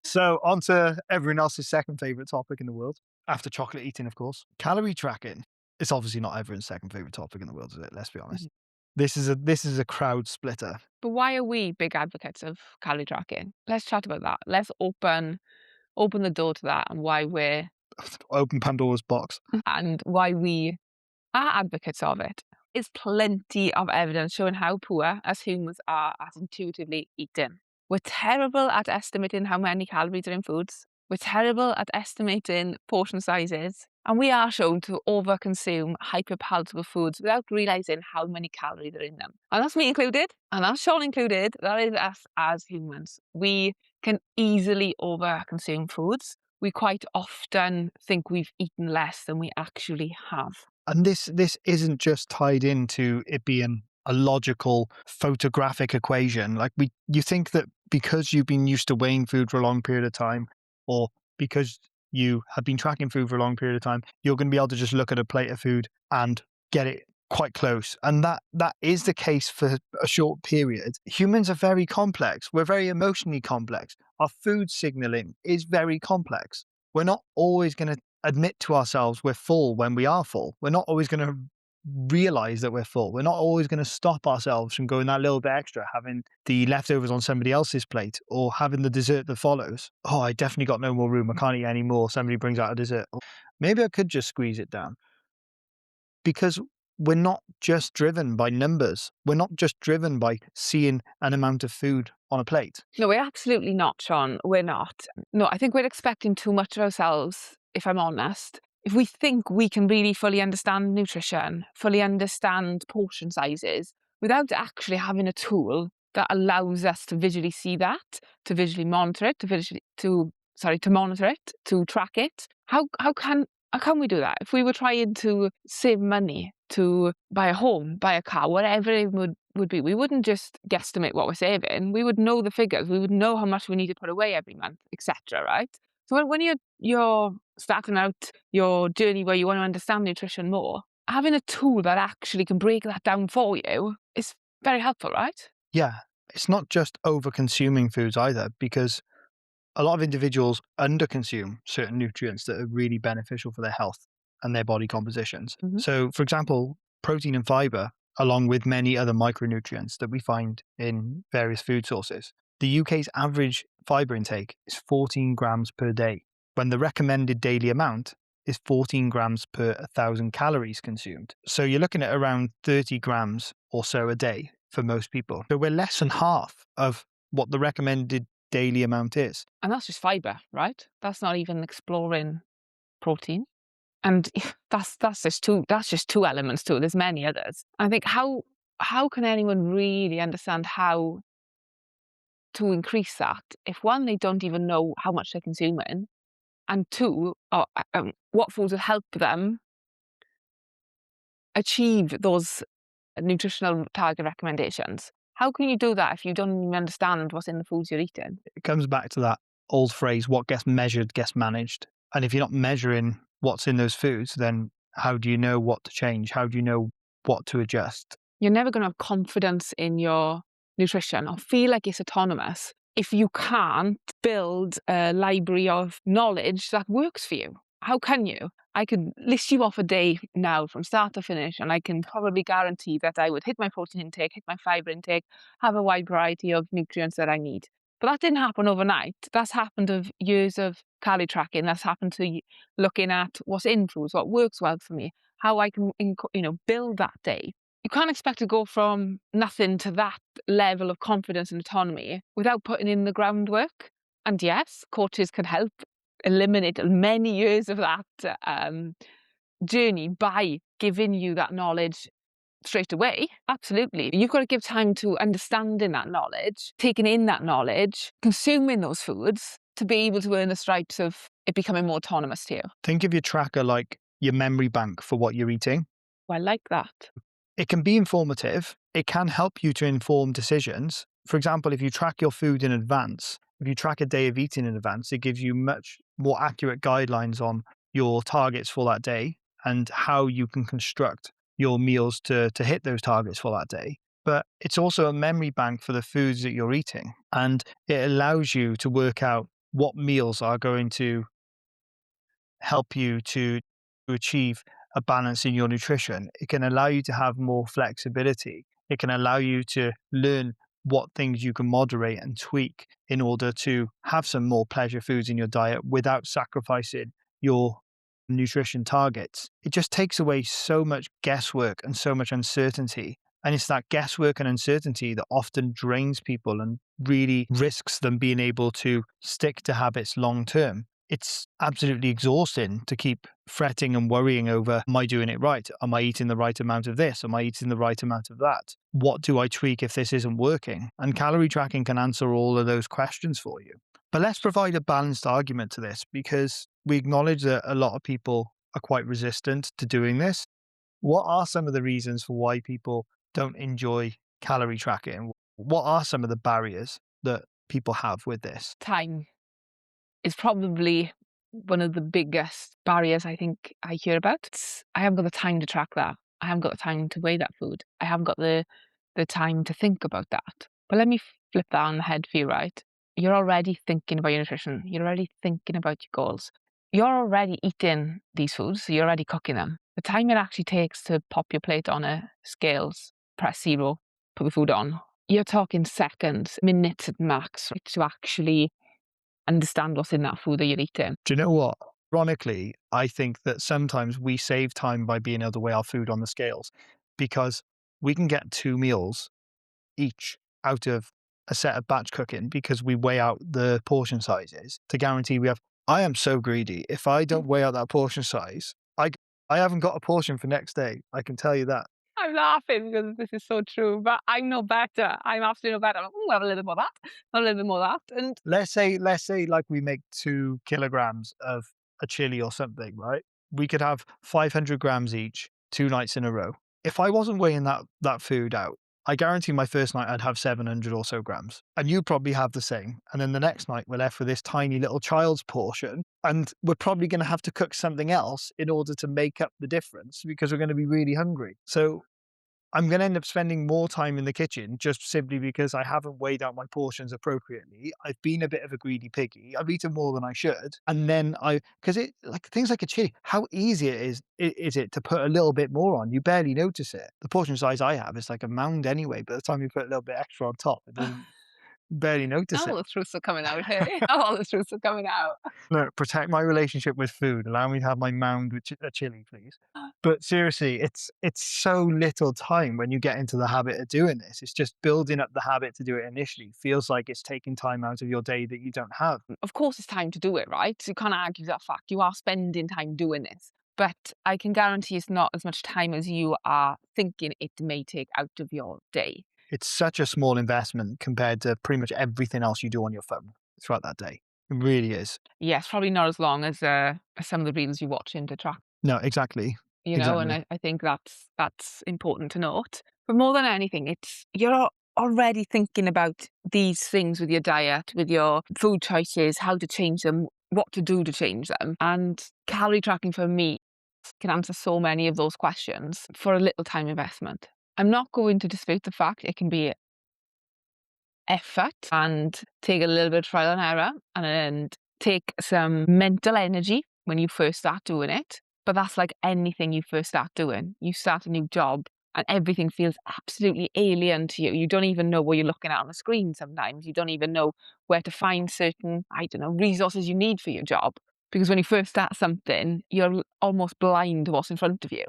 So on to everyone else's second favorite topic in the world, after chocolate eating, of course. Calorie tracking. It's obviously not everyone's second favorite topic in the world, is it? Let's be honest. This is a crowd splitter. But why are we big advocates of calorie tracking? Let's chat about that. Let's open the door to that and Open Pandora's box. why we are advocates of it. Is plenty of evidence showing how poor as humans are at intuitively eating. We're terrible at estimating how many calories are in foods. We're terrible at estimating portion sizes. And we are shown to overconsume hyperpalatable foods without realizing how many calories are in them. And that's me included, and that's Sean included. That is us as humans. We can easily overconsume foods. We quite often think we've eaten less than we actually have. And this isn't just tied into it being a logical photographic equation. Like, you think that because you've been used to weighing food for a long period of time, or because you have been tracking food for a long period of time, you're going to be able to just look at a plate of food and get it quite close. And that is the case for a short period. Humans are very complex. We're very emotionally complex. Our food signaling is very complex. We're not always going to admit to ourselves we're full when we are full. We're not always going to realize that we're full. We're not always going to stop ourselves from going that little bit extra, having the leftovers on somebody else's plate or having the dessert that follows. Oh, I definitely got no more room. I can't eat any more. Somebody brings out a dessert. Oh, maybe I could just squeeze it down, because we're not just driven by numbers. We're not just driven by seeing an amount of food on a plate. No, we're absolutely not, Sean. We're not. No, I think we're expecting too much of ourselves, if I'm honest. If we think we can really fully understand nutrition, fully understand portion sizes, without actually having a tool that allows us to visually see that, to visually monitor it, to monitor it, to track it, how can we do that? If we were trying to save money to buy a home, buy a car, whatever it would be, we wouldn't just guesstimate what we're saving. We would know the figures. We would know how much we need to put away every month, etc. Right? So when you're starting out your journey where you want to understand nutrition more, having a tool that actually can break that down for you is very helpful, right? Yeah, it's not just over consuming foods either, because a lot of individuals underconsume certain nutrients that are really beneficial for their health and their body compositions. Hmm. So, for example, protein and fiber, along with many other micronutrients that we find in various food sources. The UK's average fiber intake is 14 grams per day, when the recommended daily amount is 14 grams per 1,000 calories consumed. So you're looking at around 30 grams or so a day for most people. So we're less than half of what the recommended daily amount is. And that's just fiber, right? That's not even exploring protein. And that's just two elements too. There's many others. I think how can anyone really understand how to increase that if one, they don't even know how much they're consuming, and two, what foods will help them achieve those nutritional target recommendations? How can you do that if you don't even understand what's in the foods you're eating? It comes back to that old phrase, what gets measured gets managed. And if you're not measuring what's in those foods, then how do you know what to change? How do you know what to adjust? You're never going to have confidence in your nutrition or feel like it's autonomous if you can't build a library of knowledge that works for you. How can you? I could list you off a day now from start to finish, and I can probably guarantee that I would hit my protein intake, hit my fiber intake, have a wide variety of nutrients that I need. But that didn't happen overnight. That's happened of years of calorie tracking. That's happened to looking at what's in foods, what works well for me, how I can, build that day. You can't expect to go from nothing to that level of confidence and autonomy without putting in the groundwork. And yes, coaches can help eliminate many years of that journey by giving you that knowledge straight away. Absolutely. You've got to give time to understanding that knowledge, taking in that knowledge, consuming those foods to be able to earn the stripes of it becoming more autonomous to you. Think of your tracker like your memory bank for what you're eating. I like that. It can be informative. It can help you to inform decisions. For example, if you track your food in advance, if you track a day of eating in advance, it gives you much more accurate guidelines on your targets for that day and how you can construct your meals to hit those targets for that day. But it's also a memory bank for the foods that you're eating. And it allows you to work out what meals are going to help you to achieve a balance in your nutrition. It can allow you to have more flexibility. It can allow you to learn what things you can moderate and tweak in order to have some more pleasure foods in your diet without sacrificing your nutrition targets. It just takes away so much guesswork and so much uncertainty. And it's that guesswork and uncertainty that often drains people and really risks them being able to stick to habits long term. It's absolutely exhausting to keep fretting and worrying over, am I doing it right? Am I eating the right amount of this? Am I eating the right amount of that? What do I tweak if this isn't working? And calorie tracking can answer all of those questions for you. But let's provide a balanced argument to this because we acknowledge that a lot of people are quite resistant to doing this. What are some of the reasons for why people don't enjoy calorie tracking? What are some of the barriers that people have with this? Time is probably one of the biggest barriers I think I hear about. I haven't got the time to track that. I haven't got the time to weigh that food. I haven't got the time to think about that. But let me flip that on the head for you, right? You're already thinking about your nutrition. You're already thinking about your goals. You're already eating these foods, so you're already cooking them. The time it actually takes to pop your plate on a scales, press zero, put the food on, you're talking seconds, minutes at max to actually understand what's in that food that you're eating. Do you know what? Ironically, I think that sometimes we save time by being able to weigh our food on the scales because we can get 2 meals each out of a set of batch cooking because we weigh out the portion sizes to guarantee we have. I am so greedy. If I don't weigh out that portion size, I haven't got a portion for next day. I can tell you that. I'm laughing because this is so true, but I'm no better. I'm absolutely no better. I'm like, "Ooh, have a little bit more of that, a little bit more of that." And Let's say like we make 2 kilograms of a chili or something, right? We could have 500 grams each, 2 nights in a row. If I wasn't weighing that food out, I guarantee my first night I'd have 700 or so grams. And you'd probably have the same. And then the next night we're left with this tiny little child's portion. And we're probably going to have to cook something else in order to make up the difference because we're going to be really hungry. So I'm going to end up spending more time in the kitchen just simply because I haven't weighed out my portions appropriately. I've been a bit of a greedy piggy. I've eaten more than I should. And then because it, like things like a chili, how easy is it to put a little bit more on? You barely notice it. The portion size I have is like a mound anyway. By the time you put a little bit extra on top, it doesn't barely notice now it. all the truths are coming out here. Now all the truths are coming out. No, protect my relationship with food. Allow me to have my mound with a chili, please. But seriously, it's so little time when you get into the habit of doing this. It's just building up the habit to do it initially. Feels like it's taking time out of your day that you don't have. Of course, it's time to do it, right? So you can't argue that fact. You are spending time doing this. But I can guarantee it's not as much time as you are thinking it may take out of your day. It's such a small investment compared to pretty much everything else you do on your phone throughout that day. It really is. Yes, probably not as long as some of the reels you watch into track, No, exactly. and Exactly. I think that's important to note. But more than anything, it's you're already thinking about these things with your diet, with your food choices, how to change them, what to do to change them. And calorie tracking for me can answer so many of those questions for a little time investment. I'm not going to dispute the fact it can be effort and take a little bit of trial and error and take some mental energy when you first start doing it. But that's like anything you first start doing. You start a new job, and everything feels absolutely alien to you. You don't even know what you're looking at on the screen sometimes. You don't even know where to find certain, I don't know, resources you need for your job. Because when you first start something, you're almost blind to what's in front of you.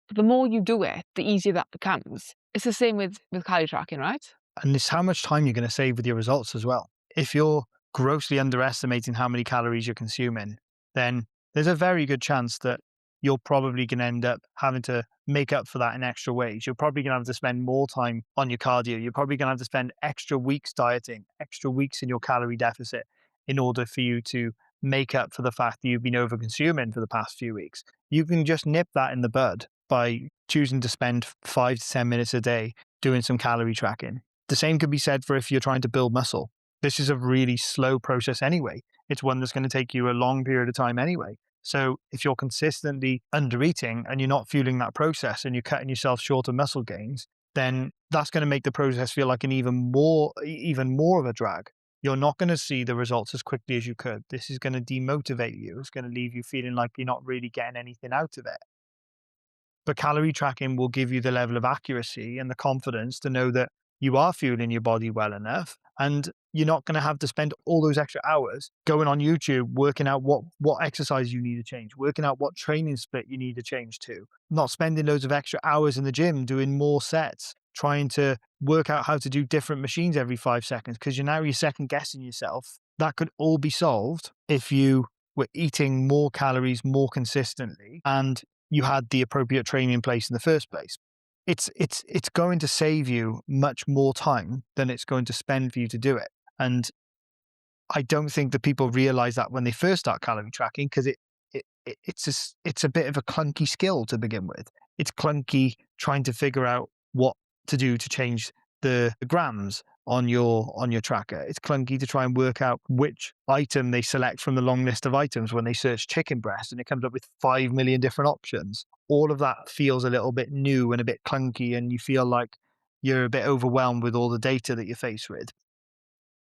But the more you do it, the easier that becomes. It's the same with calorie tracking, right? And it's how much time you're going to save with your results as well. If you're grossly underestimating how many calories you're consuming, then there's a very good chance that you're probably going to end up having to make up for that in extra ways. You're probably going to have to spend more time on your cardio. You're probably going to have to spend extra weeks dieting, extra weeks in your calorie deficit in order for you to make up for the fact that you've been over consuming for the past few weeks. You can just nip that in the bud by choosing to spend 5 to 10 minutes a day doing some calorie tracking. The same could be said for if you're trying to build muscle. This is a really slow process anyway. It's one that's going to take you a long period of time anyway. So if you're consistently under eating and you're not fueling that process and you're cutting yourself short of muscle gains, then that's going to make the process feel like an even more of a drag. You're not going to see the results as quickly as you could. This is going to demotivate you. It's going to leave you feeling like you're not really getting anything out of it. But calorie tracking will give you the level of accuracy and the confidence to know that you are fueling your body well enough, and you're not going to have to spend all those extra hours going on YouTube working out what exercise you need to change, working out what training split you need to change to, not spending loads of extra hours in the gym doing more sets, trying to work out how to do different machines every 5 seconds because you're second guessing yourself. That could all be solved if you were eating more calories more consistently and you had the appropriate training in place in the first place. It's going to save you much more time than it's going to spend for you to do it. And I don't think that people realize that when they first start calorie tracking because it's a bit of a clunky skill to begin with. It's clunky trying to figure out what to do to change the grams on your tracker. It's clunky to try and work out which item they select from the long list of items when they search chicken breast and it comes up with 5 million different options. All of that feels a little bit new and a bit clunky, and you feel like you're a bit overwhelmed with all the data that you're faced with.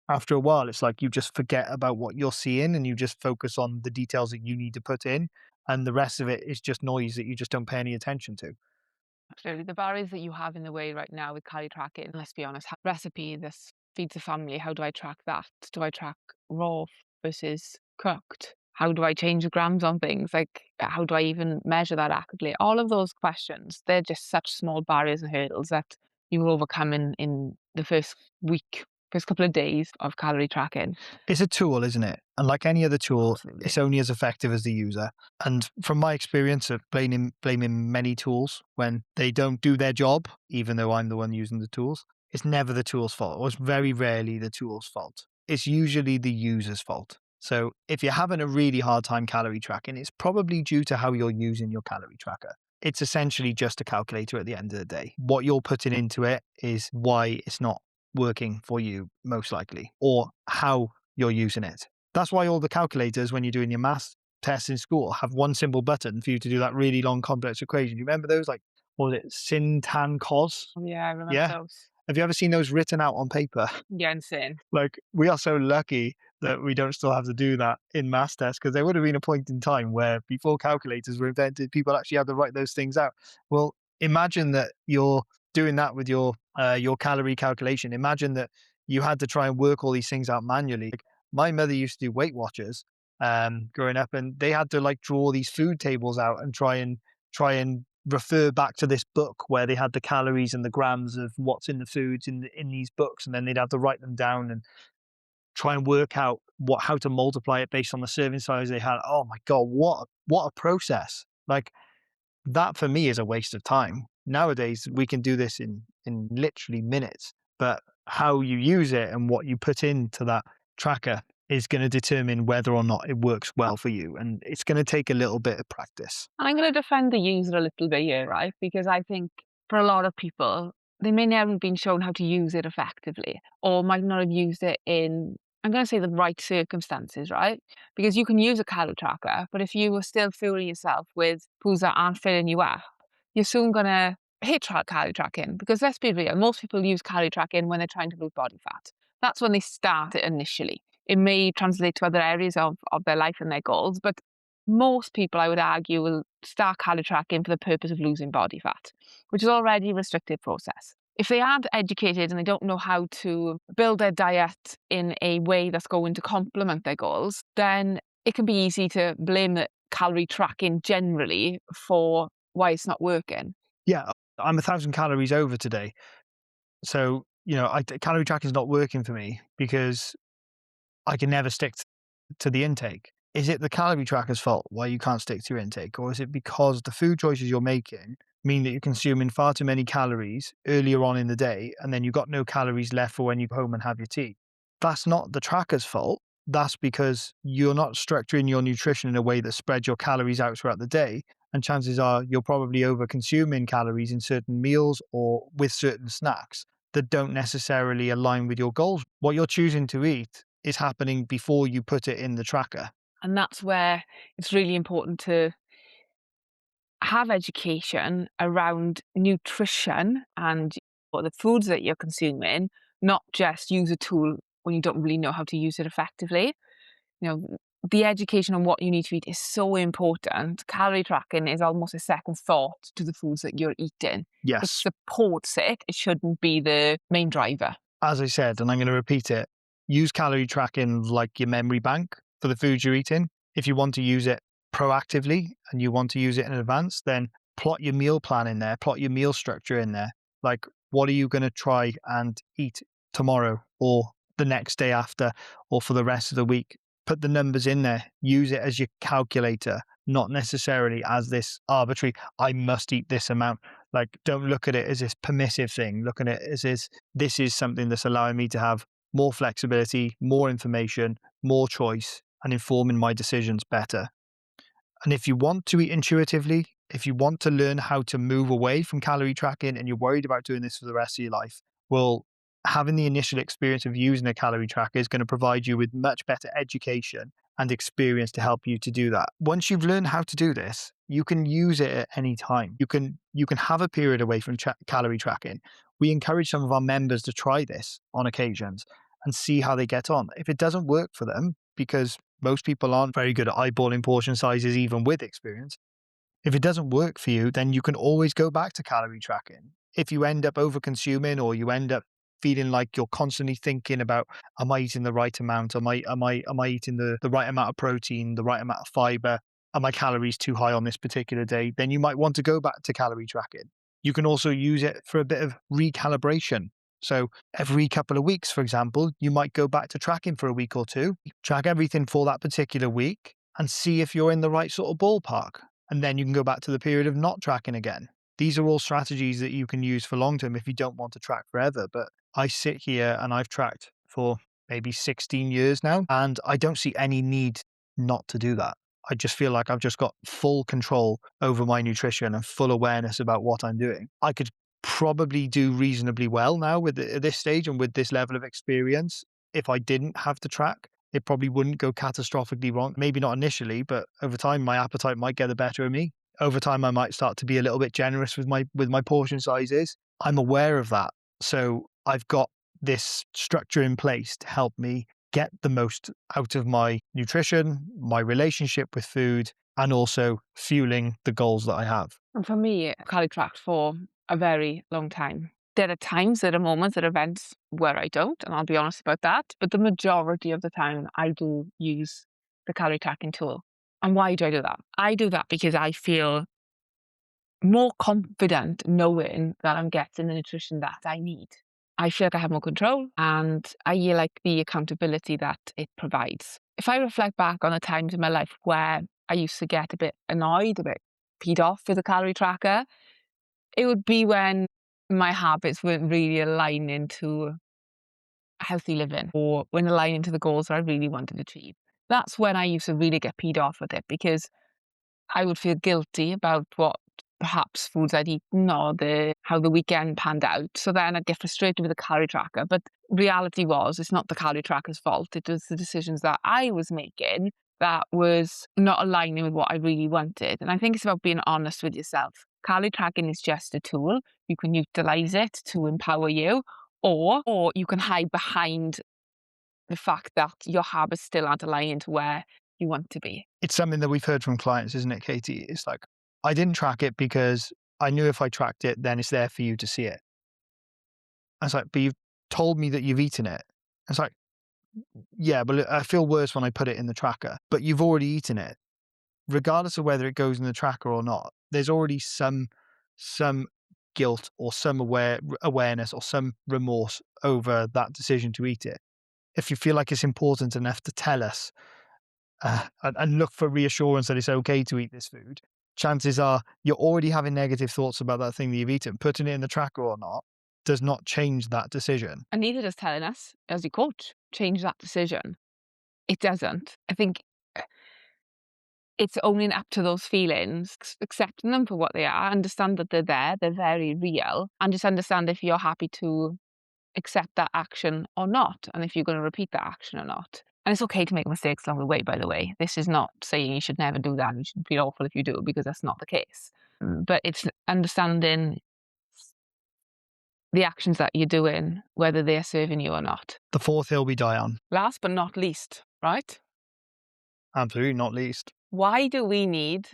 After a while, it's like you just forget about what you're seeing and you just focus on the details that you need to put in. And the rest of it is just noise that you just don't pay any attention to. Absolutely. The barriers that you have in the way right now with calorie tracking, let's be honest, recipe, this feeds a family. How do I track that? Do I track raw versus cooked? How do I change the grams on things? Like, how do I even measure that accurately? All of those questions, they're just such small barriers and hurdles that you will overcome in the first week, first couple of days of calorie tracking. It's a tool, isn't it? And like any other tool, Absolutely. it's only as effective as the user. And from my experience of blaming many tools when they don't do their job, even though I'm the one using the tools, it's never the tool's fault. Or it's very rarely the tool's fault. It's usually the user's fault. So if you're having a really hard time calorie tracking, it's probably due to how you're using your calorie tracker. It's essentially just a calculator at the end of the day. What you're putting into it is why it's not working for you, most likely, or how you're using it. That's why all the calculators, when you're doing your maths tests in school, have one simple button for you to do that really long complex equation. You remember those? Like, what was it? Sin, tan, cos? Oh, yeah, I remember Yeah. those. Have you ever seen those written out on paper? Yeah, insane. Like, we are so lucky that we don't still have to do that in maths tests because there would have been a point in time where before calculators were invented, people actually had to write those things out. Well, imagine that you're doing that with your calorie calculation. Imagine that you had to try and work all these things out manually. Like, my mother used to do Weight Watchers growing up, and they had to like draw these food tables out and try and refer back to this book where they had the calories and the grams of what's in the foods in these books, and then they'd have to write them down and try and work out how to multiply it based on the serving size they had. Oh my god, what a process! Like, that for me is a waste of time. Nowadays we can do this in literally minutes, but how you use it and what you put into that tracker is going to determine whether or not it works well for you, and it's going to take a little bit of practice. I'm going to defend the user a little bit here, right? Because I think for a lot of people, they may never have been shown how to use it effectively or might not have used it in, I'm going to say, the right circumstances, right? Because you can use a calorie tracker, but if you were still fueling yourself with foods that aren't filling you up, you're soon going to hate calorie tracking. Because let's be real, most people use calorie tracking when they're trying to lose body fat. That's when they start it initially. It may translate to other areas of their life and their goals, but most people, I would argue, will start calorie tracking for the purpose of losing body fat, which is already a restricted process. If they aren't educated and they don't know how to build their diet in a way that's going to complement their goals, then it can be easy to blame the calorie tracking generally for why it's not working. Yeah, I'm 1,000 calories over today. So, calorie tracking is not working for me because I can never stick to the intake. Is it the calorie tracker's fault why you can't stick to your intake? Or is it because the food choices you're making mean that you're consuming far too many calories earlier on in the day and then you've got no calories left for when you go home and have your tea? That's not the tracker's fault. That's because you're not structuring your nutrition in a way that spreads your calories out throughout the day. And chances are you're probably over consuming calories in certain meals or with certain snacks that don't necessarily align with your goals. What you're choosing to eat is happening before you put it in the tracker. And that's where it's really important to have education around nutrition and what the foods that you're consuming, not just use a tool when you don't really know how to use it effectively. You know, the education on what you need to eat is so important. Calorie tracking is almost a second thought to the foods that you're eating. It Yes, supports it. It shouldn't be the main driver. as I said, and I'm going to repeat it, use calorie tracking like your memory bank for the foods you're eating. If you want to use it proactively and you want to use it in advance, then plot your meal plan in there, plot your meal structure in there. Like, what are you going to try and eat tomorrow or the next day after or for the rest of the week? Put the numbers in there, use it as your calculator, not necessarily as this arbitrary, I must eat this amount. Like, don't look at it as this permissive thing. Look at it as this is something that's allowing me to have more flexibility, more information, more choice, and informing my decisions better. And if you want to eat intuitively, if you want to learn how to move away from calorie tracking and you're worried about doing this for the rest of your life, well, having the initial experience of using a calorie tracker is going to provide you with much better education and experience to help you to do that. Once you've learned how to do this, you can use it at any time. You can have a period away from calorie tracking. We encourage some of our members to try this on occasions and see how they get on. If it doesn't work for them, because most people aren't very good at eyeballing portion sizes, even with experience. If it doesn't work for you, then you can always go back to calorie tracking. If you end up over consuming or you end up feeling like you're constantly thinking about, am I eating the right amount? Am I eating the right amount of protein, the right amount of fiber? Are my calories too high on this particular day? Then you might want to go back to calorie tracking. You can also use it for a bit of recalibration. So every couple of weeks, for example, you might go back to tracking for a week or two, track everything for that particular week and see if you're in the right sort of ballpark. And then you can go back to the period of not tracking again. These are all strategies that you can use for long term if you don't want to track forever. But I sit here and I've tracked for maybe 16 years now, and I don't see any need not to do that. I just feel like I've just got full control over my nutrition and full awareness about what I'm doing. I could probably do reasonably well now with at this stage and with this level of experience. If I didn't have to track, it probably wouldn't go catastrophically wrong. Maybe not initially, but over time, my appetite might get the better of me. Over time, I might start to be a little bit generous with my portion sizes. I'm aware of that, so I've got this structure in place to help me get the most out of my nutrition, my relationship with food, and also fueling the goals that I have. And for me, I calorie tracked for a very long time. There are moments, there are events where I don't, and I'll be honest about that. But the majority of the time, I do use the calorie tracking tool. And why do I do that? I do that because I feel more confident knowing that I'm getting the nutrition that I need. I feel like I have more control and I like the accountability that it provides. If I reflect back on the times in my life where I used to get a bit annoyed, a bit peed off with a calorie tracker, it would be when my habits weren't really aligning to healthy living or when aligning to the goals that I really wanted to achieve. That's when I used to really get peed off with it because I would feel guilty about what perhaps foods I'd eaten or how the weekend panned out. So then I'd get frustrated with the calorie tracker. But reality was it's not the calorie tracker's fault. It was the decisions that I was making that was not aligning with what I really wanted. And I think it's about being honest with yourself. Calorie tracking is just a tool. You can utilize it to empower you, or you can hide behind the fact that your habits still aren't aligning to where you want to be. It's something that we've heard from clients, isn't it, Katie? It's like, I didn't track it because I knew if I tracked it, then it's there for you to see it. I was like, but you've told me that you've eaten it. It's like, yeah, but I feel worse when I put it in the tracker, but you've already eaten it. Regardless of whether it goes in the tracker or not, there's already some guilt or some awareness or some remorse over that decision to eat it. If you feel like it's important enough to tell us and look for reassurance that it's okay to eat this food, chances are you're already having negative thoughts about that thing that you've eaten. Putting it in the tracker or not does not change that decision. And neither does telling us, as your coach, change that decision. It doesn't. I think it's owning up to those feelings, accepting them for what they are, understand that they're there, they're very real, and just understand if you're happy to accept that action or not, and if you're going to repeat that action or not. And it's okay to make mistakes along the way, by the way. This is not saying you should never do that and you should feel awful if you do, because that's not the case. But it's understanding the actions that you're doing, whether they're serving you or not. The fourth hill we die on, Last but not least, right? absolutely not least. Why do we need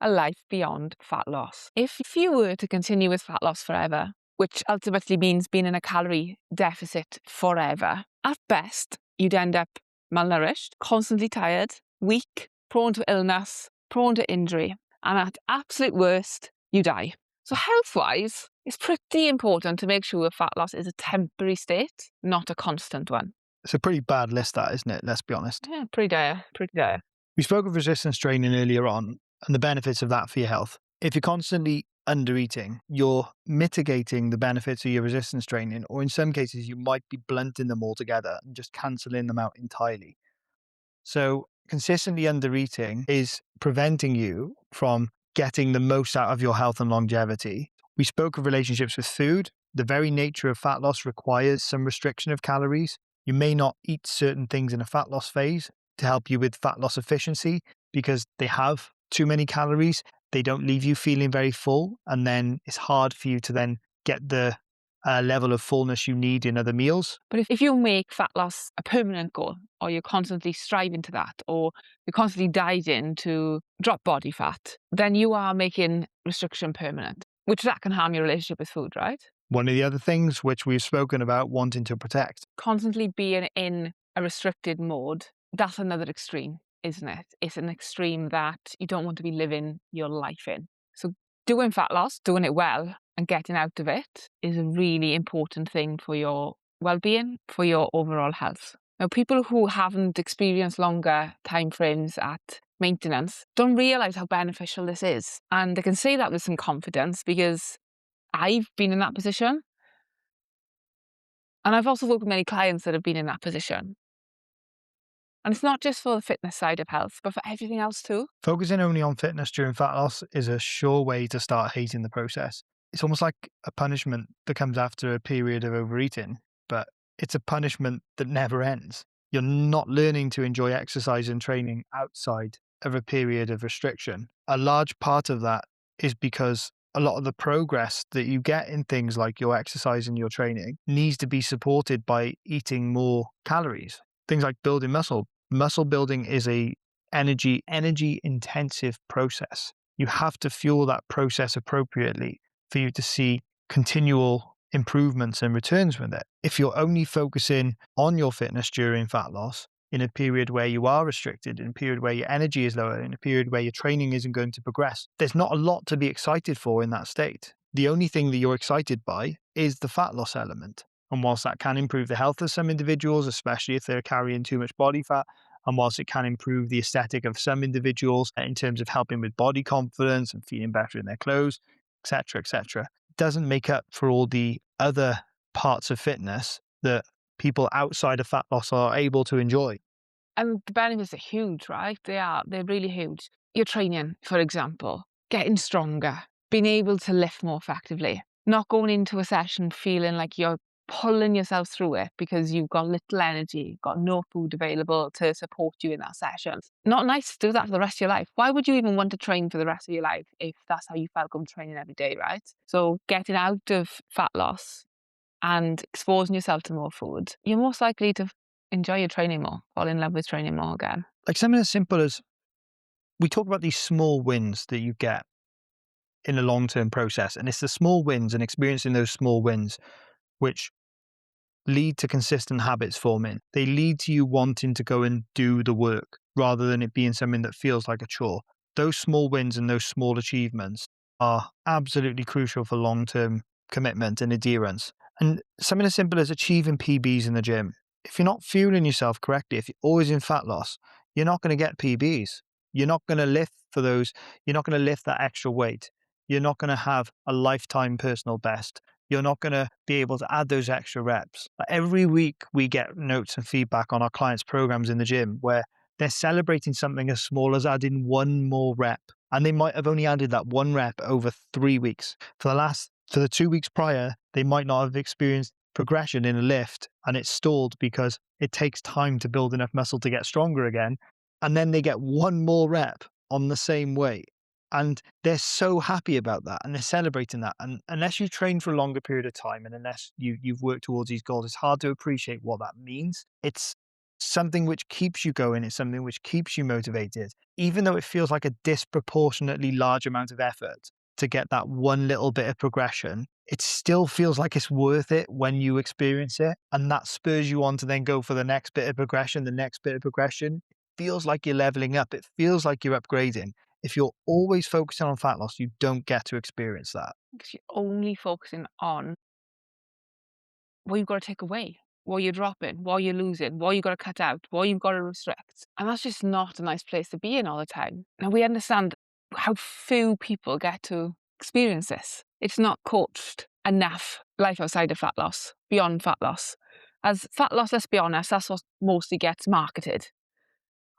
a life beyond fat loss? If you were to continue with fat loss forever, which ultimately means being in a calorie deficit forever, at best, you'd end up malnourished, constantly tired, weak, prone to illness, prone to injury, and at absolute worst, you die. So health-wise, it's pretty important to make sure fat loss is a temporary state, not a constant one. It's a pretty bad list, that, isn't it? Let's be honest. Yeah, pretty dire, pretty dire. We spoke of resistance training earlier on and the benefits of that for your health. If you're constantly under eating, you're mitigating the benefits of your resistance training, or in some cases, you might be blunting them altogether and just cancelling them out entirely. So, consistently under eating is preventing you from getting the most out of your health and longevity. We spoke of relationships with food. The very nature of fat loss requires some restriction of calories. You may not eat certain things in a fat loss phase to help you with fat loss efficiency because they have too many calories. They don't leave you feeling very full. And then it's hard for you to then get the level of fullness you need in other meals. But if you make fat loss a permanent goal, or you're constantly striving to that, or you're constantly dieting to drop body fat, then you are making restriction permanent, which that can harm your relationship with food, right? One of the other things which we've spoken about wanting to protect. Constantly being in a restricted mode, that's another extreme, isn't it? It's an extreme that you don't want to be living your life in. So doing fat loss, doing it well, and getting out of it is a really important thing for your well-being, for your overall health. Now, people who haven't experienced longer timeframes at maintenance don't realize how beneficial this is. And they can say that with some confidence because I've been in that position. And I've also worked with many clients that have been in that position. And it's not just for the fitness side of health, but for everything else too. Focusing only on fitness during fat loss is a sure way to start hating the process. It's almost like a punishment that comes after a period of overeating, but it's a punishment that never ends. You're not learning to enjoy exercise and training outside of a period of restriction. A large part of that is because a lot of the progress that you get in things like your exercise and your training needs to be supported by eating more calories. Things like building muscle. Muscle building is a energy intensive process. You have to fuel that process appropriately for you to see continual improvements and returns with it. If you're only focusing on your fitness during fat loss in a period where you are restricted, in a period where your energy is lower, in a period where your training isn't going to progress, there's not a lot to be excited for in that state. The only thing that you're excited by is the fat loss element. And whilst that can improve the health of some individuals, especially if they're carrying too much body fat, and whilst it can improve the aesthetic of some individuals in terms of helping with body confidence and feeling better in their clothes, etc., it doesn't make up for all the other parts of fitness that people outside of fat loss are able to enjoy. And the benefits are huge, right? They're really huge. Your training, for example, getting stronger, being able to lift more effectively, not going into a session feeling like you're pulling yourself through it because you've got little energy, got no food available to support you in that session. Not nice to do that for the rest of your life. Why would you even want to train for the rest of your life if that's how you felt going training every day, right? So getting out of fat loss and exposing yourself to more food, you're most likely to enjoy your training more, fall in love with training more again. Like something as simple as we talk about these small wins that you get in a long-term process. And it's the small wins and experiencing those small wins which lead to consistent habits forming. They lead to you wanting to go and do the work rather than it being something that feels like a chore. Those small wins and those small achievements are absolutely crucial for long-term commitment and adherence. And something as simple as achieving PBs in the gym. If you're not fueling yourself correctly, if you're always in fat loss, you're not going to get PBs. You're not going to lift for those, you're not going to lift that extra weight. You're not going to have a lifetime personal best. You're not going to be able to add those extra reps. Like every week, we get notes and feedback on our clients' programs in the gym where they're celebrating something as small as adding one more rep. And they might have only added that one rep over 3 weeks. For the 2 weeks prior, they might not have experienced progression in a lift and it's stalled because it takes time to build enough muscle to get stronger again. And then they get one more rep on the same weight. And they're so happy about that and they're celebrating that. And unless you train for a longer period of time and unless you've worked towards these goals, it's hard to appreciate what that means. It's something which keeps you going. It's something which keeps you motivated, even though it feels like a disproportionately large amount of effort to get that one little bit of progression. It still feels like it's worth it when you experience it. And that spurs you on to then go for the next bit of progression, the next bit of progression. It feels like you're leveling up. It feels like you're upgrading. If you're always focusing on fat loss, you don't get to experience that. Because you're only focusing on what you've got to take away, what you're dropping, what you're losing, what you've got to cut out, what you've got to restrict. And that's just not a nice place to be in all the time. Now, we understand how few people get to experience this. It's not coached enough, life outside of fat loss, beyond fat loss. As fat loss, let's be honest, that's what mostly gets marketed.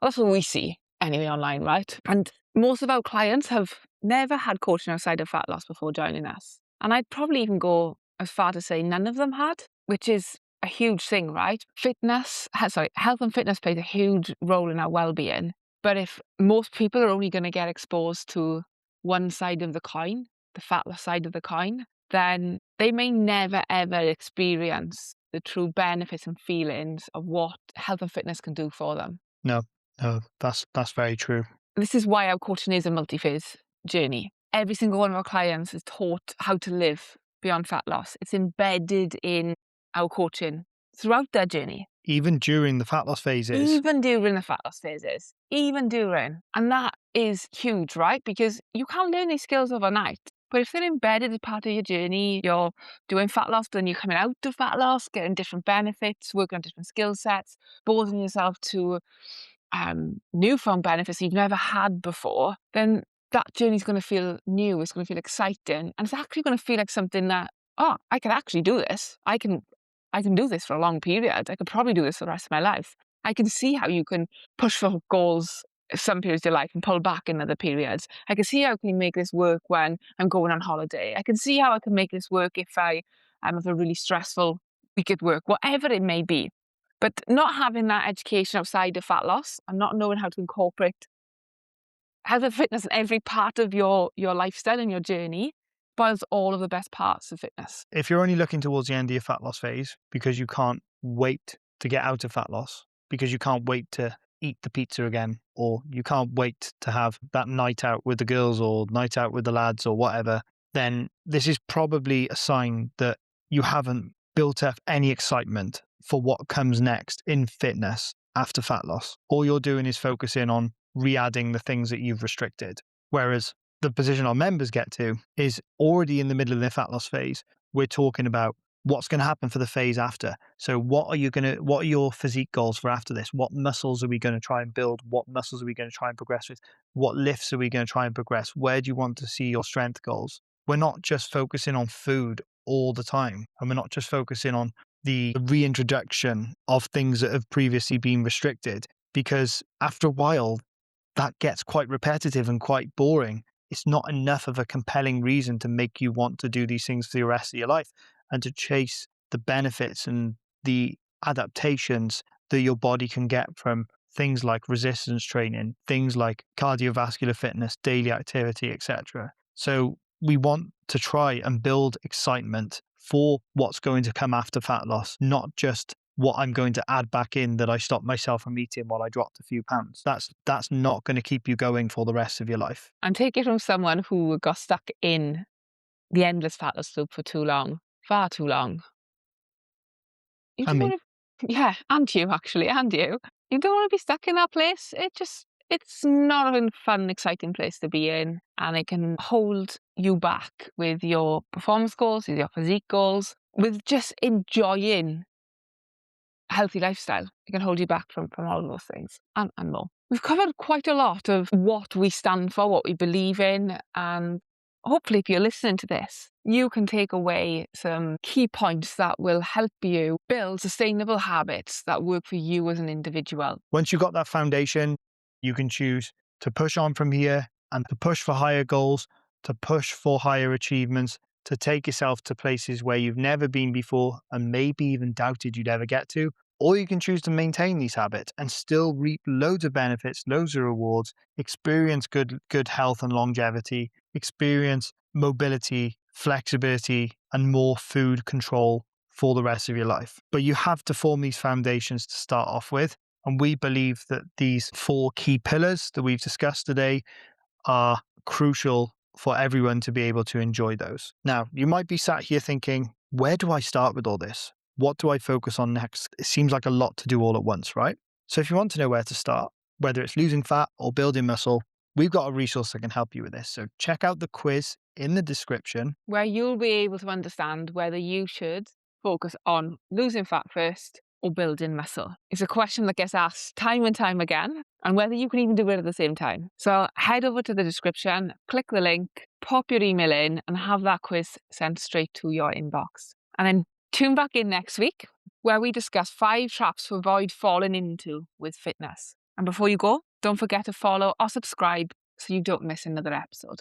That's what we see anyway online, right? And most of our clients have never had coaching outside of fat loss before joining us. And I'd probably even go as far to say none of them had, which is a huge thing, right? Health and fitness plays a huge role in our well-being. But if most people are only going to get exposed to one side of the coin, the fat loss side of the coin, then they may never ever experience the true benefits and feelings of what health and fitness can do for them. No, no, that's very true. This is why our coaching is a multi-phase journey. Every single one of our clients is taught how to live beyond fat loss. It's embedded in our coaching throughout their journey. Even during the fat loss phases. Even during the fat loss phases. Even during. And that is huge, right? Because you can't learn these skills overnight. But if they're embedded as part of your journey, you're doing fat loss, but then you're coming out of fat loss, getting different benefits, working on different skill sets, exposing yourself to newfound benefits you've never had before, then that journey's going to feel new. It's going to feel exciting, and it's actually going to feel like something that, oh, I can actually do this. I can do this for a long period. I could probably do this for the rest of my life. I can see how you can push for goals some periods of your life and pull back in other periods. I can see how I can make this work when I'm going on holiday. I can see how I can make this work if I have a really stressful week at work, whatever it may be. But not having that education outside of fat loss and not knowing how to incorporate health and fitness in every part of your lifestyle and your journey spoils all of the best parts of fitness. If you're only looking towards the end of your fat loss phase because you can't wait to get out of fat loss, because you can't wait to eat the pizza again, or you can't wait to have that night out with the girls or night out with the lads or whatever, then this is probably a sign that you haven't built up any excitement for what comes next in fitness after fat loss. All you're doing is focusing on re-adding the things that you've restricted. Whereas the position our members get to is already in the middle of their fat loss phase. We're talking about what's going to happen for the phase after. So what are your physique goals for after this? What muscles are we going to try and build? What muscles are we going to try and progress with? What lifts are we going to try and progress? Where do you want to see your strength goals? We're not just focusing on food all the time. And we're not just focusing on the reintroduction of things that have previously been restricted, because after a while, that gets quite repetitive and quite boring. It's not enough of a compelling reason to make you want to do these things for the rest of your life and to chase the benefits and the adaptations that your body can get from things like resistance training, things like cardiovascular fitness, daily activity, etc. So we want to try and build excitement for what's going to come after fat loss, not just what I'm going to add back in that I stopped myself from eating while I dropped a few pounds. That's not going to keep you going for the rest of your life. And take it from someone who got stuck in the endless fat loss loop for too long, far too long. You And don't me. want to, yeah, and you actually, and you. You don't want to be stuck in that place. It's not a fun, exciting place to be in, and it can hold you back with your performance goals, with your physique goals, with just enjoying a healthy lifestyle. It can hold you back from all of those things and more. We've covered quite a lot of what we stand for, what we believe in, and hopefully if you're listening to this, you can take away some key points that will help you build sustainable habits that work for you as an individual. Once you've got that foundation, you can choose to push on from here and to push for higher goals, to push for higher achievements, to take yourself to places where you've never been before and maybe even doubted you'd ever get to. Or you can choose to maintain these habits and still reap loads of benefits, loads of rewards, experience good health and longevity, experience mobility, flexibility, and more food control for the rest of your life. But you have to form these foundations to start off with. And we believe that these 4 key pillars that we've discussed today are crucial for everyone to be able to enjoy those. Now, you might be sat here thinking, where do I start with all this? What do I focus on next? It seems like a lot to do all at once, right? So if you want to know where to start, whether it's losing fat or building muscle, we've got a resource that can help you with this. So check out the quiz in the description. Where you'll be able to understand whether you should focus on losing fat first or building muscle. It's a question that gets asked time and time again, and whether you can even do it at the same time. So head over to the description, click the link, pop your email in, and have that quiz sent straight to your inbox. And then tune back in next week, where we discuss 5 traps to avoid falling into with fitness. And before you go, don't forget to follow or subscribe so you don't miss another episode.